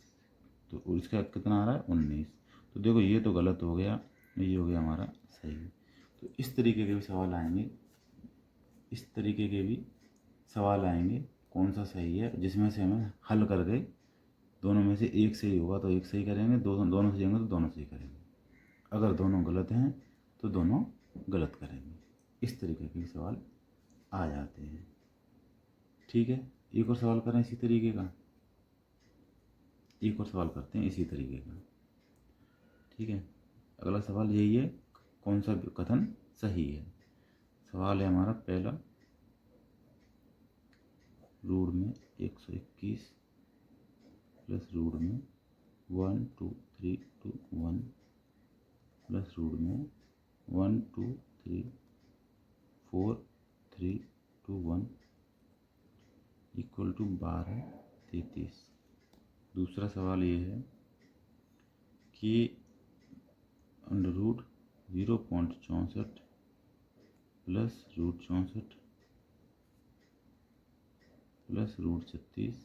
तो इसका कितना आ रहा है? 19। तो देखो ये तो गलत हो गया, ये हो गया हमारा सही। तो इस तरीके के भी सवाल आएंगे, इस तरीके के भी सवाल आएंगे, कौन सा सही है, जिसमें से हमें हल करके दोनों में से एक सही होगा तो एक सही करेंगे, दोनों सही होंगे तो दोनों सही करेंगे, अगर दोनों गलत हैं तो दोनों गलत करेंगे। इस तरीके के भी सवाल आ जाते हैं, ठीक है। एक और सवाल करें इसी तरीके का, एक और सवाल करते हैं इसी तरीके का, ठीक है। अगला सवाल यही है, कौन सा कथन सही है। सवाल है हमारा पहला, रूट में 121 प्लस रूट में 1 2 3 2 1 प्लस रूट में 1 2 3 4 3 2 1 इक्वल टू 12 33। दूसरा सवाल ये है कि √ 0.64 प्लस √64 प्लस √36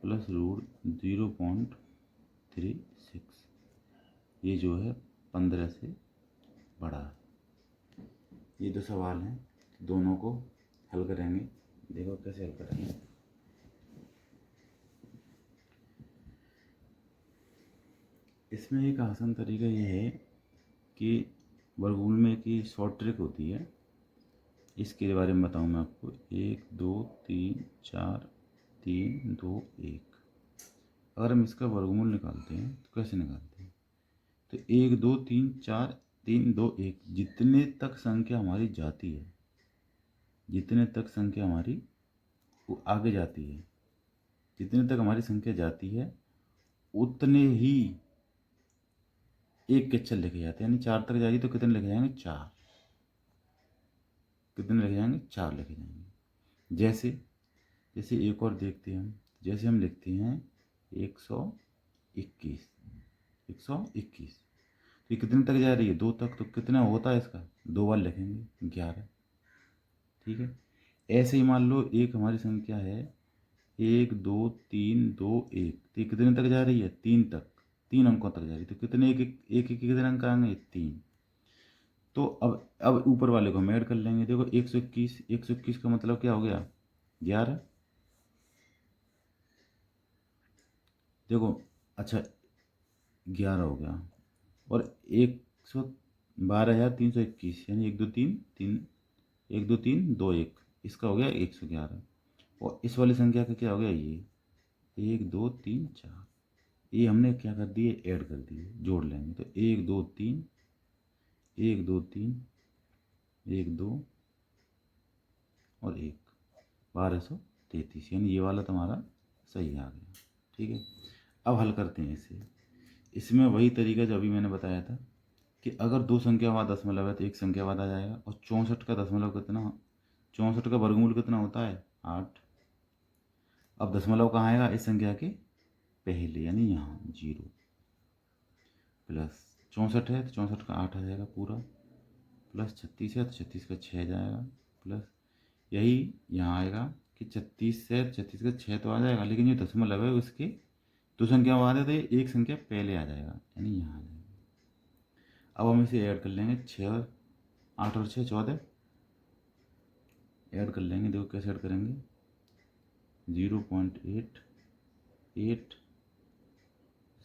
प्लस √0.36 ये जो है 15 से बड़ा है। ये दो सवाल हैं, दोनों को हल करेंगे। देखो कैसे हल करेंगे। इसमें एक आसान तरीका ये है कि वर्गमूल में की शॉर्ट ट्रिक होती है, इसके बारे में बताऊँ मैं आपको। 1 2 3 4 3 2 1। अगर हम इसका वर्गमूल निकालते हैं तो कैसे निकालते हैं, तो 1 2 3 4 3 2 1 जितने तक संख्या हमारी जाती है, जितने तक संख्या हमारी वो आगे जाती है, जितने तक हमारी संख्या जाती है उतने ही एक के अक्षर लिखे जाते हैं। यानी 4 तक जाएगी तो कितने लिखे जाएंगे, 4। कितने लिखे जाएंगे, 4 लिखे जाएंगे। जैसे जैसे एक और देखते हैं हम, जैसे हम लिखते हैं 121। 121 तो ये कितने तक जा रही है, 2 तक। तो कितना होता है इसका, 2 बार लिखेंगे, 11। ठीक है। ऐसे ही मान लो एक हमारी संख्या है 1 2 3 2 1, तो ये कितने तक जा रही है, 3 तक, 3 अंकों तक जा रही है। तो कितने एक कितने अंक आएंगे, 3। तो अब ऊपर वाले को हम ऐड कर लेंगे। देखो 121 का मतलब क्या हो गया, 11। देखो अच्छा 11 हो गया। और 112,321 यानी 1 2 3 3 1 2 3 2 1, इसका हो गया 111। और इस वाली संख्या का क्या हो गया, ये 1 2 3 4, ये हमने क्या कर दिए, ऐड कर दिए, जोड़ लेंगे। तो 1 2 3 1 2 3 1 2 और 1, 1233, यानी ये वाला तुम्हारा सही आ गया। ठीक है। अब हल करते हैं इसे। इसमें वही तरीका जो अभी मैंने बताया था कि अगर 2 संख्या बाद दशमलव है तो 1 संख्या बाद आ जाएगा। और 64 का दशमलव कितना, 64 का वर्गमूल कितना होता है, 8। अब दशमलव कहाँ आएगा, इस संख्या के पहले, यानी यहाँ 0 प्लस 64 है तो 64 का 8 आ जाएगा पूरा, प्लस 36 है तो 36 का 6 जाएगा, प्लस यही यहाँ आएगा कि 36 से 36 का 6 तो आ जाएगा, लेकिन ये दशमलव है उसके 2 संख्या बाद है तो ये 1 संख्या पहले आ जाएगा, यानी यहाँ आ जाएगा। अब हम इसे ऐड कर लेंगे, 6 8 और 6 14 ऐड कर लेंगे। देखो कैसे ऐड करेंगे, 0.8 8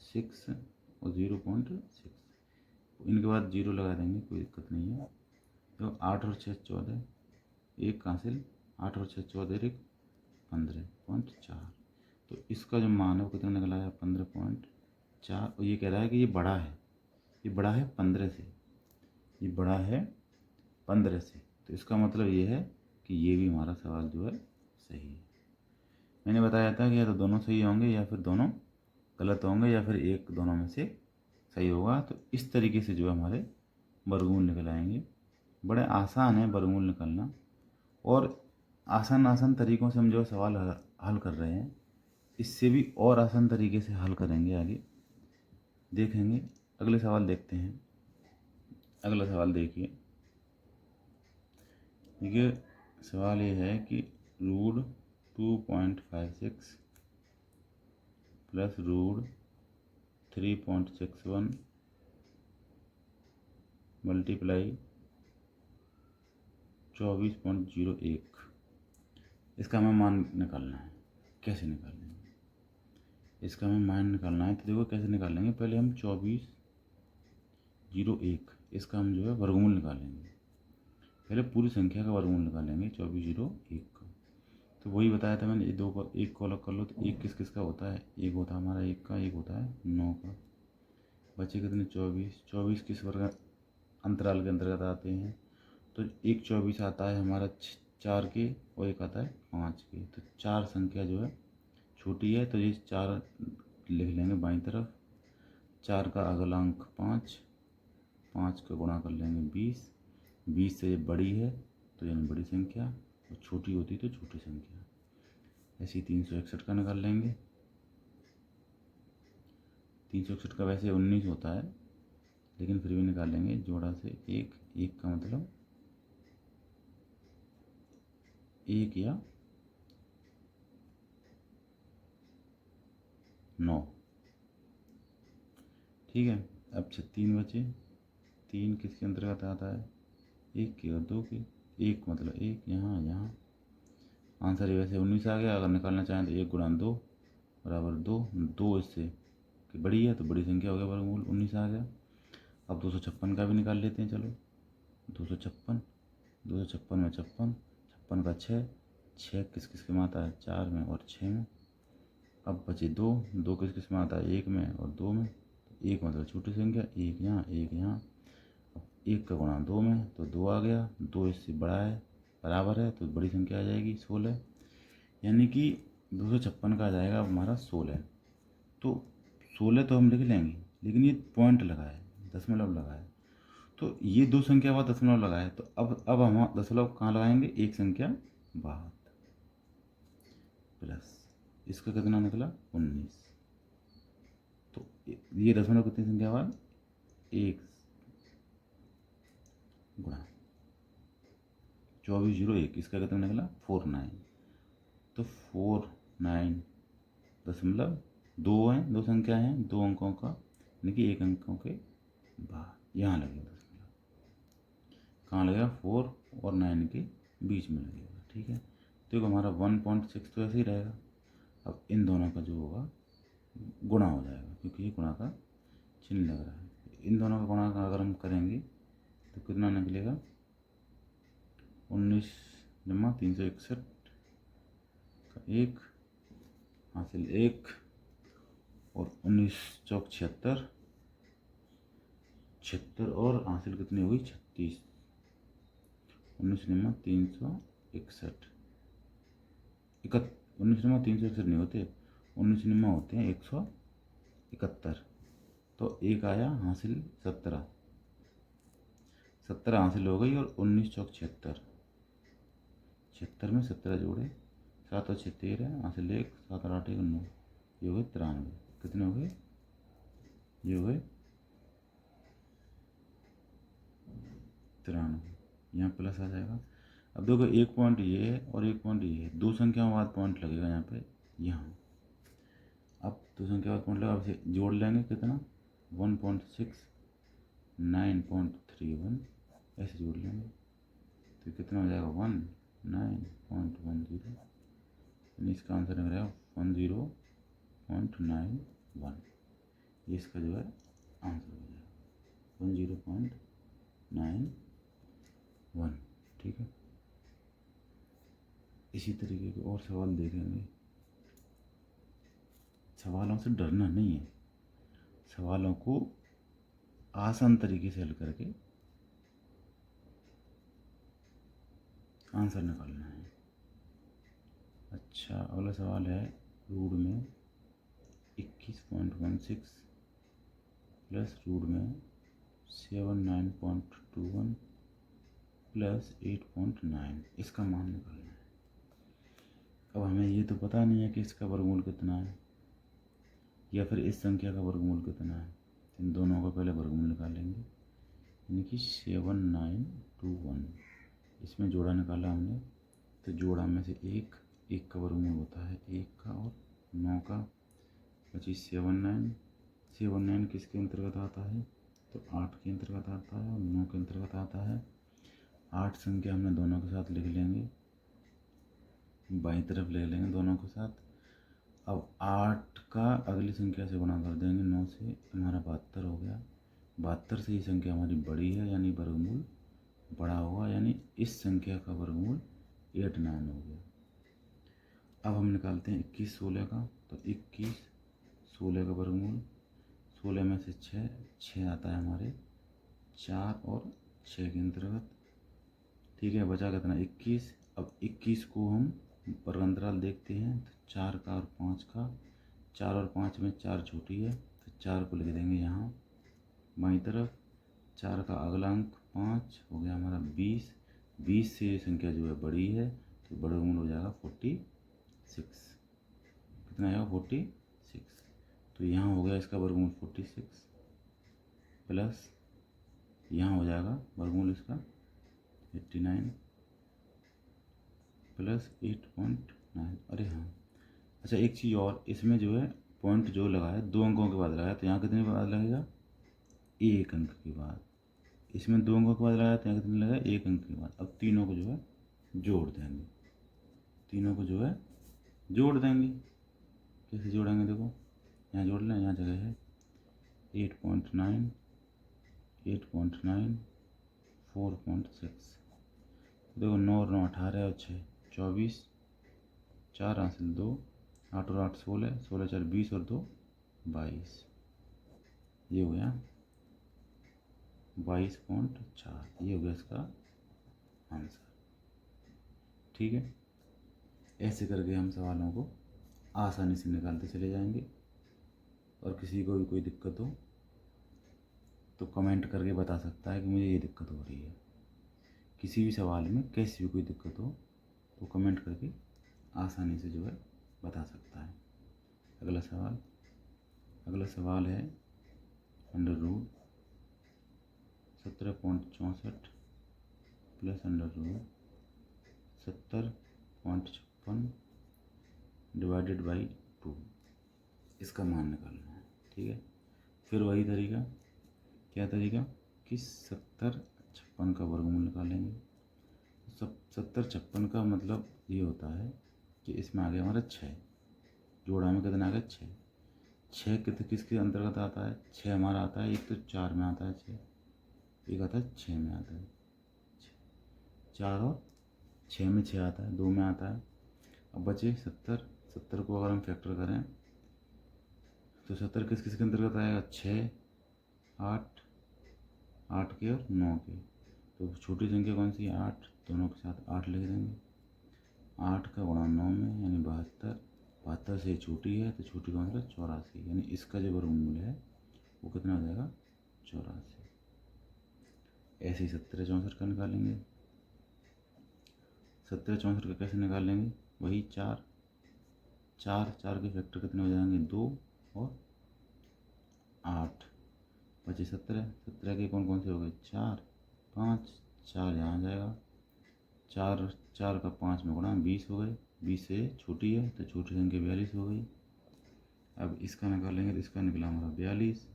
6 और 0.6, इनके बाद 0 लगा देंगे, कोई दिक्कत नहीं है। तो 8 और 6 14, 1 कहाँ से, 8 और 6 14 1 15.4। तो इसका जो मान है वो कितना निकला है, 15.4। और ये कह रहा है कि ये बड़ा है, ये बड़ा है 15 से, ये बड़ा है 15 से। तो इसका मतलब ये है कि ये भी हमारा सवाल जो है सही है। मैंने बताया था कि या तो दोनों सही होंगे या फिर दोनों गलत होंगे या फिर एक दोनों में से सही होगा। तो इस तरीके से जो हमारे वर्गमूल निकल आएंगे। बड़े आसान है वर्गमूल निकालना, और आसान तरीक़ों से हम जो सवाल हल कर रहे हैं, इससे भी और आसान तरीके से हल करेंगे आगे, देखेंगे। अगले सवाल देखते हैं। अगला सवाल देखिए, देखिए सवाल ये है कि √2.56 प्लस √3.61 मल्टीप्लाई 24.01, इसका हमें मान निकालना है। कैसे निकालेंगे, इसका हमें मान निकालना है। तो देखो कैसे निकालेंगे, पहले हम 24.01 इसका हम जो है वर्गमूल निकालेंगे। पहले पूरी संख्या का वर्गमूल निकालेंगे 24.01 का। तो वही बताया था मैंने, ये 2 को 1 को अलग कर लो तो 1 किस किस का होता है, एक होता है हमारा 1 का, एक होता है 9 का। बचे कितने, 24 किस वर्ग अंतराल के अंतर्गत आते हैं, तो एक 24 आता है हमारा 4 के, और एक आता है 5 के। तो 4 संख्या जो है छोटी है, तो ये 4 लिख लेंगे बाईं तरफ। 4 का अगला अंक 5, 5 का गुणा कर लेंगे 20, 20 से ये बड़ी है तो यानी बड़ी संख्या, और छोटी होती तो छोटी संख्या। ऐसे ही 361 का निकाल लेंगे। 361 का वैसे 19 होता है, लेकिन फिर भी निकालेंगे। जोड़ा से एक, एक का मतलब एक या 9, ठीक है। अब 3 बचे। 3 किसके अंतर्गत आता है? एक के और 2 के। एक मतलब एक, यहाँ यहाँ आंसर ही वैसे 19 आ गया। अगर निकालना चाहें तो 1 गुणा 2 बराबर 2। 2 इससे कि बड़ी है तो बड़ी संख्या हो गया, वर्गमूल 19 आ गया। अब 256 का भी निकाल लेते हैं, चलो। 256, 256 में 56, 56 का 6, 6 किस किस के में आता है? 4 में और 6 में। अब बचे 2, 2 किस किस में आता है? 1 में और 2 में। एक मतलब छोटी संख्या, एक यहाँ एक यहाँ। अब 1 का गुणा 2 में तो 2 आ गया। 2 इससे बड़ा है, बराबर है, तो बड़ी संख्या आ जाएगी 16। यानी कि 256 का आ जाएगा अब हमारा 16। तो 16 तो हम लिख लेंगे, लेकिन ये पॉइंट लगा है, दशमलव लगा है, तो ये 2 संख्या बाद दशमलव लगा है। तो अब हम दशमलव कहाँ लगाएंगे? एक संख्या बाद, प्लस इसका कितना निकला? 19। तो ये दशमलव कितनी संख्या बाद? एक गुणा 2401, इसका कितना निकला? 49। तो 49.2 हैं, 2 संख्या हैं, 2 अंकों का, यानी कि 1 अंकों के बाद यहाँ लगेगा दशमलव। कहाँ लगेगा? 4 और 9 के बीच में लगेगा, ठीक है। तो हमारा 1.6 तो ऐसे ही रहेगा। अब इन दोनों का जो होगा गुणा हो जाएगा, क्योंकि ये गुणा का चिन्ह लग रहा है। इन दोनों का गुणा का अगर हम करेंगे तो कितना निकलेगा? 19 जमा 361 का 1 हासिल 1 और 19 चौक 76, 76 और हासिल कितनी हुई? 36। 19 जमा 361, 19 जमा 361 नहीं होते, 19 निम्मा होते हैं 171। तो 1 आया हासिल 17, 17 हासिल हो गई। और 19 चौक 76, 76 में 17 जोड़े, 7 और 6 13 हासिल 1, 7 और 8 1 9, ये हो गए 93। कितने हो गए? ये हो गए 93। यहाँ प्लस आ जाएगा। अब देखो एक पॉइंट ये है और एक पॉइंट ये है, 2 संख्याओं बाद पॉइंट लगेगा यहाँ पे, यहाँ। अब 2 संख्या बाद पॉइंट लगा, अब इसे जोड़ लेंगे। कितना? 1.6 9.31 ऐसे जोड़ लेंगे तो कितना हो जाएगा? 19.10, यानी इसका आंसर निकल जाएगा 10.91। ये इसका जो है आंसर हो जाएगा 10.91, ठीक है। इसी तरीके के और सवाल देखेंगे। सवालों से डरना नहीं है, सवालों को आसान तरीके से हल करके आंसर निकालना है। अच्छा, अगला सवाल है रूट में 21.16 प्लस रूट में 79.21 प्लस 8.9, इसका मान निकालना है। अब हमें ये तो पता नहीं है कि इसका वर्गमूल कितना है या फिर इस संख्या का वर्गमूल कितना है। इन दोनों का पहले वर्गमूल निकालेंगे, यानी कि 7921। इसमें जोड़ा निकाला हमने, तो जोड़ा में से एक का वर्गमूल होता है 1 का और 9 का, 79। 79 किसके अंतर्गत आता है? तो 8 के अंतर्गत आता है और 9 के अंतर्गत आता है। 8 संख्या हमने दोनों के साथ लिख लेंगे, बाईं तरफ ले लेंगे दोनों के साथ। अब 8 का अगली संख्या से गुणा कर देंगे 9 से, हमारा 72 हो गया। 72 से ही संख्या हमारी बड़ी है, यानी वर्गमूल बड़ा होगा, यानी इस संख्या का वर्गमूल 89 हो गया। अब हम निकालते हैं 21 16 का, तो 21 16 का वर्गमूल, 16 में से 6 आता है हमारे 4 और 6 के अंतर्गत, ठीक है। बचा कितना? 21। अब 21 को हम वर्गांतराल देखते हैं, तो 4 का और 5 का, 4 और 5 में 4 छोटी है, तो 4 को लिख देंगे यहाँ बाईं तरफ। 4 का अगला अंक 5 हो गया हमारा 20। 20 से ये संख्या जो है बड़ी है, तो वर्गमूल हो जाएगा 46। कितना आएगा? 46। तो यहाँ हो गया इसका वर्गमूल 46 प्लस यहाँ हो जाएगा वर्गमूल इसका 89 प्लस 8.9। अरे हाँ, अच्छा एक चीज़ और, इसमें जो है पॉइंट जो लगा है 2 अंकों के बाद लगाया, तो यहाँ कितने के बाद लगेगा? 1 अंक के बाद। इसमें 2 अंकों के बाद लगाया तो यहाँ कितने लगेगा? 1 अंक के बाद। अब तीनों को जो है जोड़ देंगे, तीनों को जो है जोड़ देंगे। कैसे जोड़ेंगे? देखो यहाँ जोड़ लें, यहाँ जगह है 8.9 8.9 4.6। देखो 9 और 9 18 और 6 24, 4 हासिल 2, 8 और 8 16, 16 4 20 और 2 22। ये हो गया 22.4। ये हो गया इसका आंसर। ठीक है, ऐसे करके हम सवालों को आसानी से निकालते चले जाएंगे। और किसी को भी कोई दिक्कत हो तो कमेंट करके बता सकता है कि मुझे ये दिक्कत हो रही है। किसी भी सवाल में कैसी भी कोई दिक्कत हो तो कमेंट करके आसानी से जो है बता सकता है। अगला सवाल है under root 17.64 plus under root 70.56 divided by 2। इसका मान निकालना है। ठीक है, फिर वही तरीका, क्या तरीका कि 70/56 का वर्गमूल निकालेंगे। 70/56 का मतलब ये होता है कि इसमें आ गया हमारा 6, जोड़ा में कितना आ गया? 6। 6 किसके अंतर्गत आता है? 6 हमारा आता है, एक तो 4 में आता है 6, एक आता है 6 में आता है। 4 और 6 में 6 आता है, 2 में आता है। अब बचे 70। 70 को अगर हम फैक्टर करें तो 70 किस किस के अंतर्गत आएगा? 6, 8, 8 के और 9 के। तो छोटी संख्या कौन सी है? 8। दोनों के साथ 8 लिख देंगे। 8 का गुणा 9 में यानी 72। 72 से छोटी है तो छोटी कौन सा? 84। यानी इसका जो वर्गमूल है वो कितना हो जाएगा? 84। ऐसे ही 70/64 का निकालेंगे। 70/64 का कैसे निकालेंगे? वही 4 के फैक्टर कितने हो जाएंगे? 2 और 8। बचे 17। 17 के कौन कौन से हो गए? 4, 5। 4 यहाँ आ जाएगा। 4 का 5 में गुणा 20 हो गए। 20 से छोटी है तो छोटी संख्या 42 हो गई। अब इसका निकालेंगे तो इसका निकला हमारा 42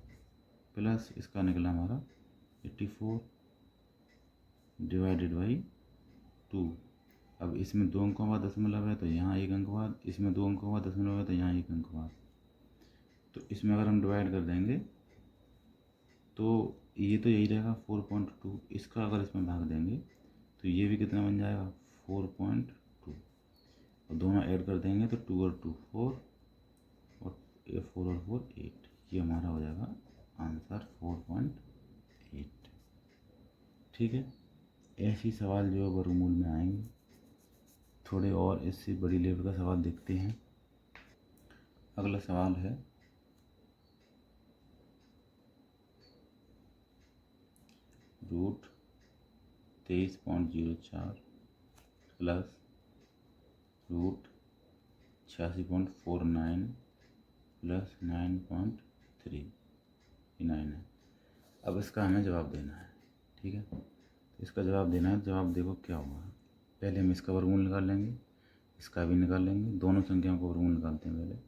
प्लस इसका निकला हमारा 84 डिवाइडेड बाई 2। अब इसमें 2 अंकों बाद दशमलव है तो यहाँ 1 अंक बाद, इसमें 2 अंकों बाद दशमलव है तो यहाँ 1 अंक बाद। तो इसमें अगर हम डिवाइड कर देंगे तो ये तो यही रहेगा 4.2। इसका अगर इसमें भाग देंगे तो ये भी कितना बन जाएगा? 4.2। और दोनों ऐड कर देंगे तो 2 और 2 4 और 4 और 4 8। ये हमारा हो जाएगा आंसर 4.8। ठीक है, ऐसे ही सवाल जो है वर्गमूल में आएंगे। थोड़े और इससे बड़ी लेवल का सवाल देखते हैं। अगला सवाल है रूट 23.04 प्लस रूट 86.49 प्लस 9.3 9 है। अब इसका हमें जवाब देना है। ठीक है, तो इसका जवाब देना है। जवाब देखो क्या होगा। पहले हम इसका वर्गमूल निकाल लेंगे, इसका भी निकाल लेंगे। दोनों संख्याओं का वर्गमूल निकालते हैं पहले।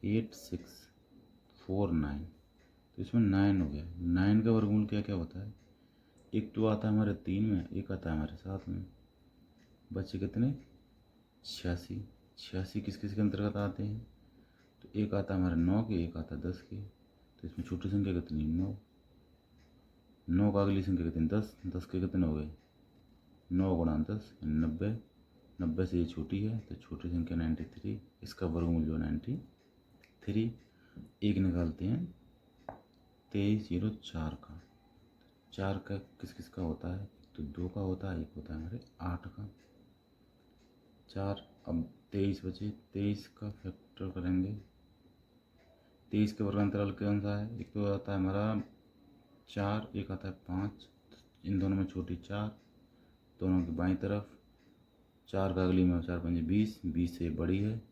8649 तो इसमें 9 हो गया। 9 का वर्गमूल क्या क्या होता है? एक तो आता है हमारे 3 में, एक आता है हमारे 7 में। बच्चे कितने? 86। 86 किस किस के अंतर्गत आते हैं? तो एक आता है हमारे 9 के, एक आता है 10 के। तो इसमें छोटी संख्या कितनी? 9। 9 का अगली संख्या कितनी? 10। 10 के कितने हो गए? 9 गुणा 10 90। 90 से ये छोटी है तो छोटी संख्या 93। इसका वर्गमूल जो 93। एक निकालते हैं 2304 का। 4 का किस किस का होता है? तो 2 का होता है, एक होता है हमारे 8 का। 4। अब 23 बचे, 23 का फैक्टर करेंगे। 23 के वर्गांतराल कौन सा है? एक तो आता है हमारा 4, एक आता है 5। इन दोनों में छोटी 4, दोनों की बाईं तरफ। 4 का अगली में 4 5 20। 20 से बड़ी है,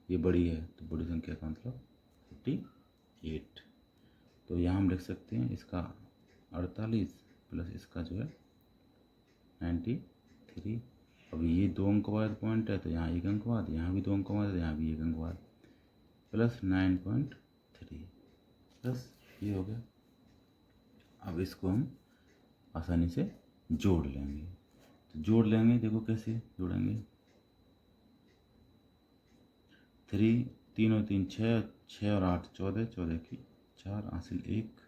ये बड़ी है तो बड़ी संख्या का मतलब 54। 8। तो यहाँ हम लिख सकते हैं इसका 48 प्लस इसका जो है 93। अब ये 2 अंक बाद पॉइंट है तो यहाँ 1 अंक बाद, यहाँ भी 2 अंक बाद, यहाँ भी 1 अंक बाद, प्लस 9.3 प्लस ये हो गया। अब इसको हम आसानी से जोड़ लेंगे। तो जोड़ लेंगे, देखो कैसे जोड़ेंगे। 3 3 और 3 6, 6 और 8 14, 14 की 4 हासिल 1,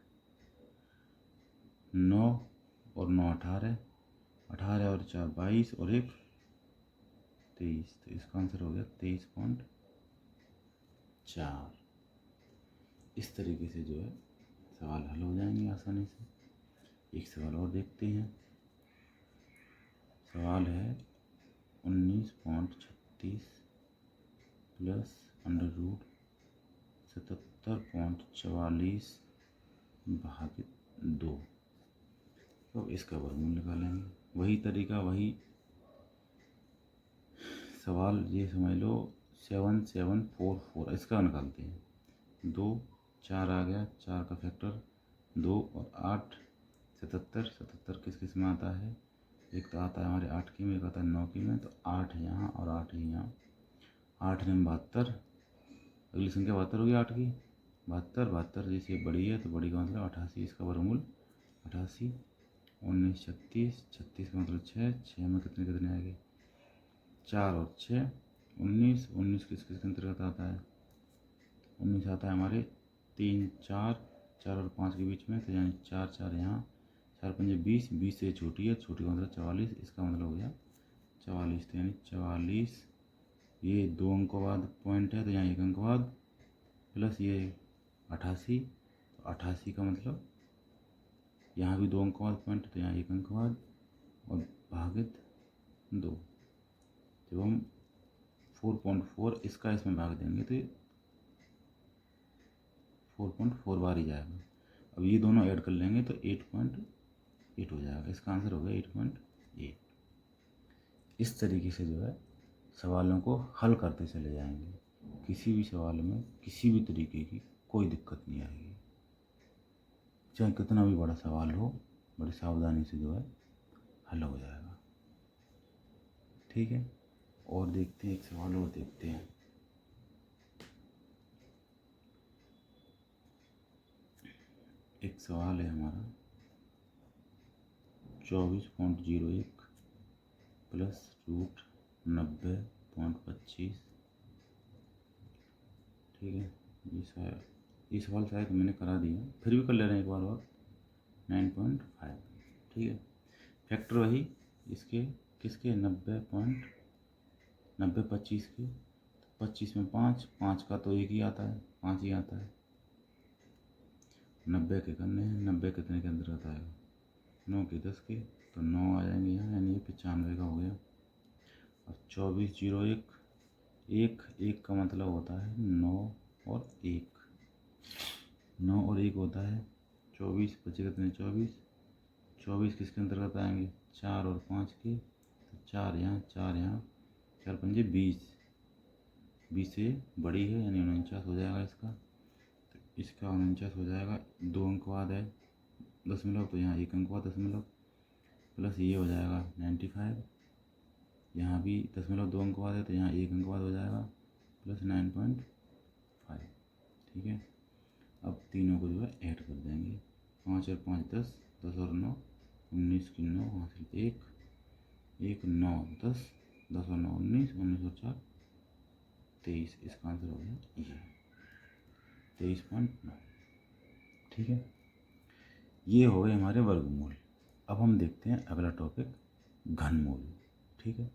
9 और 9 18, 18 और 4 22 और 1 23। तो इसका आंसर हो गया 23.4। इस तरीके से जो है सवाल हल हो जाएंगे आसानी से। एक सवाल और देखते हैं। सवाल है 19.36 प्लस अंडर रूट 77.44 भागित 2। तो इसका वर्गमूल निकालेंगे। वही तरीका, वही सवाल, ये समझ लो 7744, इसका निकालते हैं। 2 4 आ गया, 4 का फैक्टर 2 और 8 77। 77 किस किस में आता है? एक तो आता है हमारे 8 की में, एक आता है 9 की में। तो 8 है यहाँ और 8 है यहाँ। 8 ने 72, अगली संख्या 72 होगी 8 की। 72 72 जैसे बड़ी है तो बड़ी का मतलब 88। इसका वर्गमूल 88। 19 36, 36 का मतलब 6, 6 में कितने कितने आएंगे? 4 और 6 19। 19 किस किस के अंतर्गत आता है? 19 आता है हमारे 3 4, 4 और 5 के बीच में, तो यानी 4 4 यहाँ, 4 पंजे 20, 20 से छोटी है, छोटी का मतलब 44। इसका मतलब हो गया 44। तो यानी 44, ये 2 अंकों बाद पॉइंट है तो यहाँ 1 अंक बाद, प्लस ये 88। तो 88 का मतलब यहाँ भी 2 अंकों बाद पॉइंट है तो यहाँ 1 अंक बाद, और भागित 2। जब हम 4.4 इसका इसमें भाग देंगे तो 4.4 बार ही जाएगा। अब ये दोनों ऐड कर लेंगे तो 8.8 हो जाएगा। इसका आंसर हो गया 8.8। इस तरीके से जो है सवालों को हल करते चले जाएंगे। किसी भी सवाल में किसी भी तरीके की कोई दिक्कत नहीं आएगी, चाहे कितना भी बड़ा सवाल हो, बड़ी सावधानी से जो है हल हो जाएगा। ठीक है, और देखते हैं, एक सवाल और देखते हैं। एक सवाल है हमारा 24.01 प्लस रूट 90.25। ठीक है, ये सवाल शायद मैंने करा दिया, फिर भी कर ले रहे हैं एक बार और। 9.5। ठीक है, फैक्टर वही इसके किसके? 90 25 के। 25 में 5, 5 का तो एक ही आता है, 5 ही आता है। 90 के करने हैं, 90 कितने के अंतर्गत आएगा? 9 के 10 के, तो 9 आ जाएंगे यहाँ, यानी ये 95 का हो गया। और 24.01, एक का मतलब होता है 9 और 1, 9 और 1 होता है 24। बचे कितने? 24। 24 किसके अंतर्गत आएंगे? 4 और 5 के, तो 4 यहाँ, 4 यहाँ, 4 पंजे 20, 20 से बड़ी है यानी 49 हो जाएगा इसका। तो इसका 49 हो जाएगा। 2 अंक बाद है दशमलव, तो यहाँ 1 अंक बाद दशमलव, प्लस ये हो जाएगा 95। यहाँ भी दशमलव 2 अंक बाद है तो यहाँ 1 अंक बाद हो जाएगा, प्लस 9.5। ठीक है, अब तीनों को जो है ऐड कर देंगे। 5 और 5 10, 10 और 9 19 की 9 हासिल 1, 1 9 10, 10 और 9 19, 19 और 4 23। इसका आंसर हो गया ये 23.9। ठीक है, ये हो गए हमारे वर्गमूल। अब हम देखते हैं अगला टॉपिक, घनमूल। ठीक है,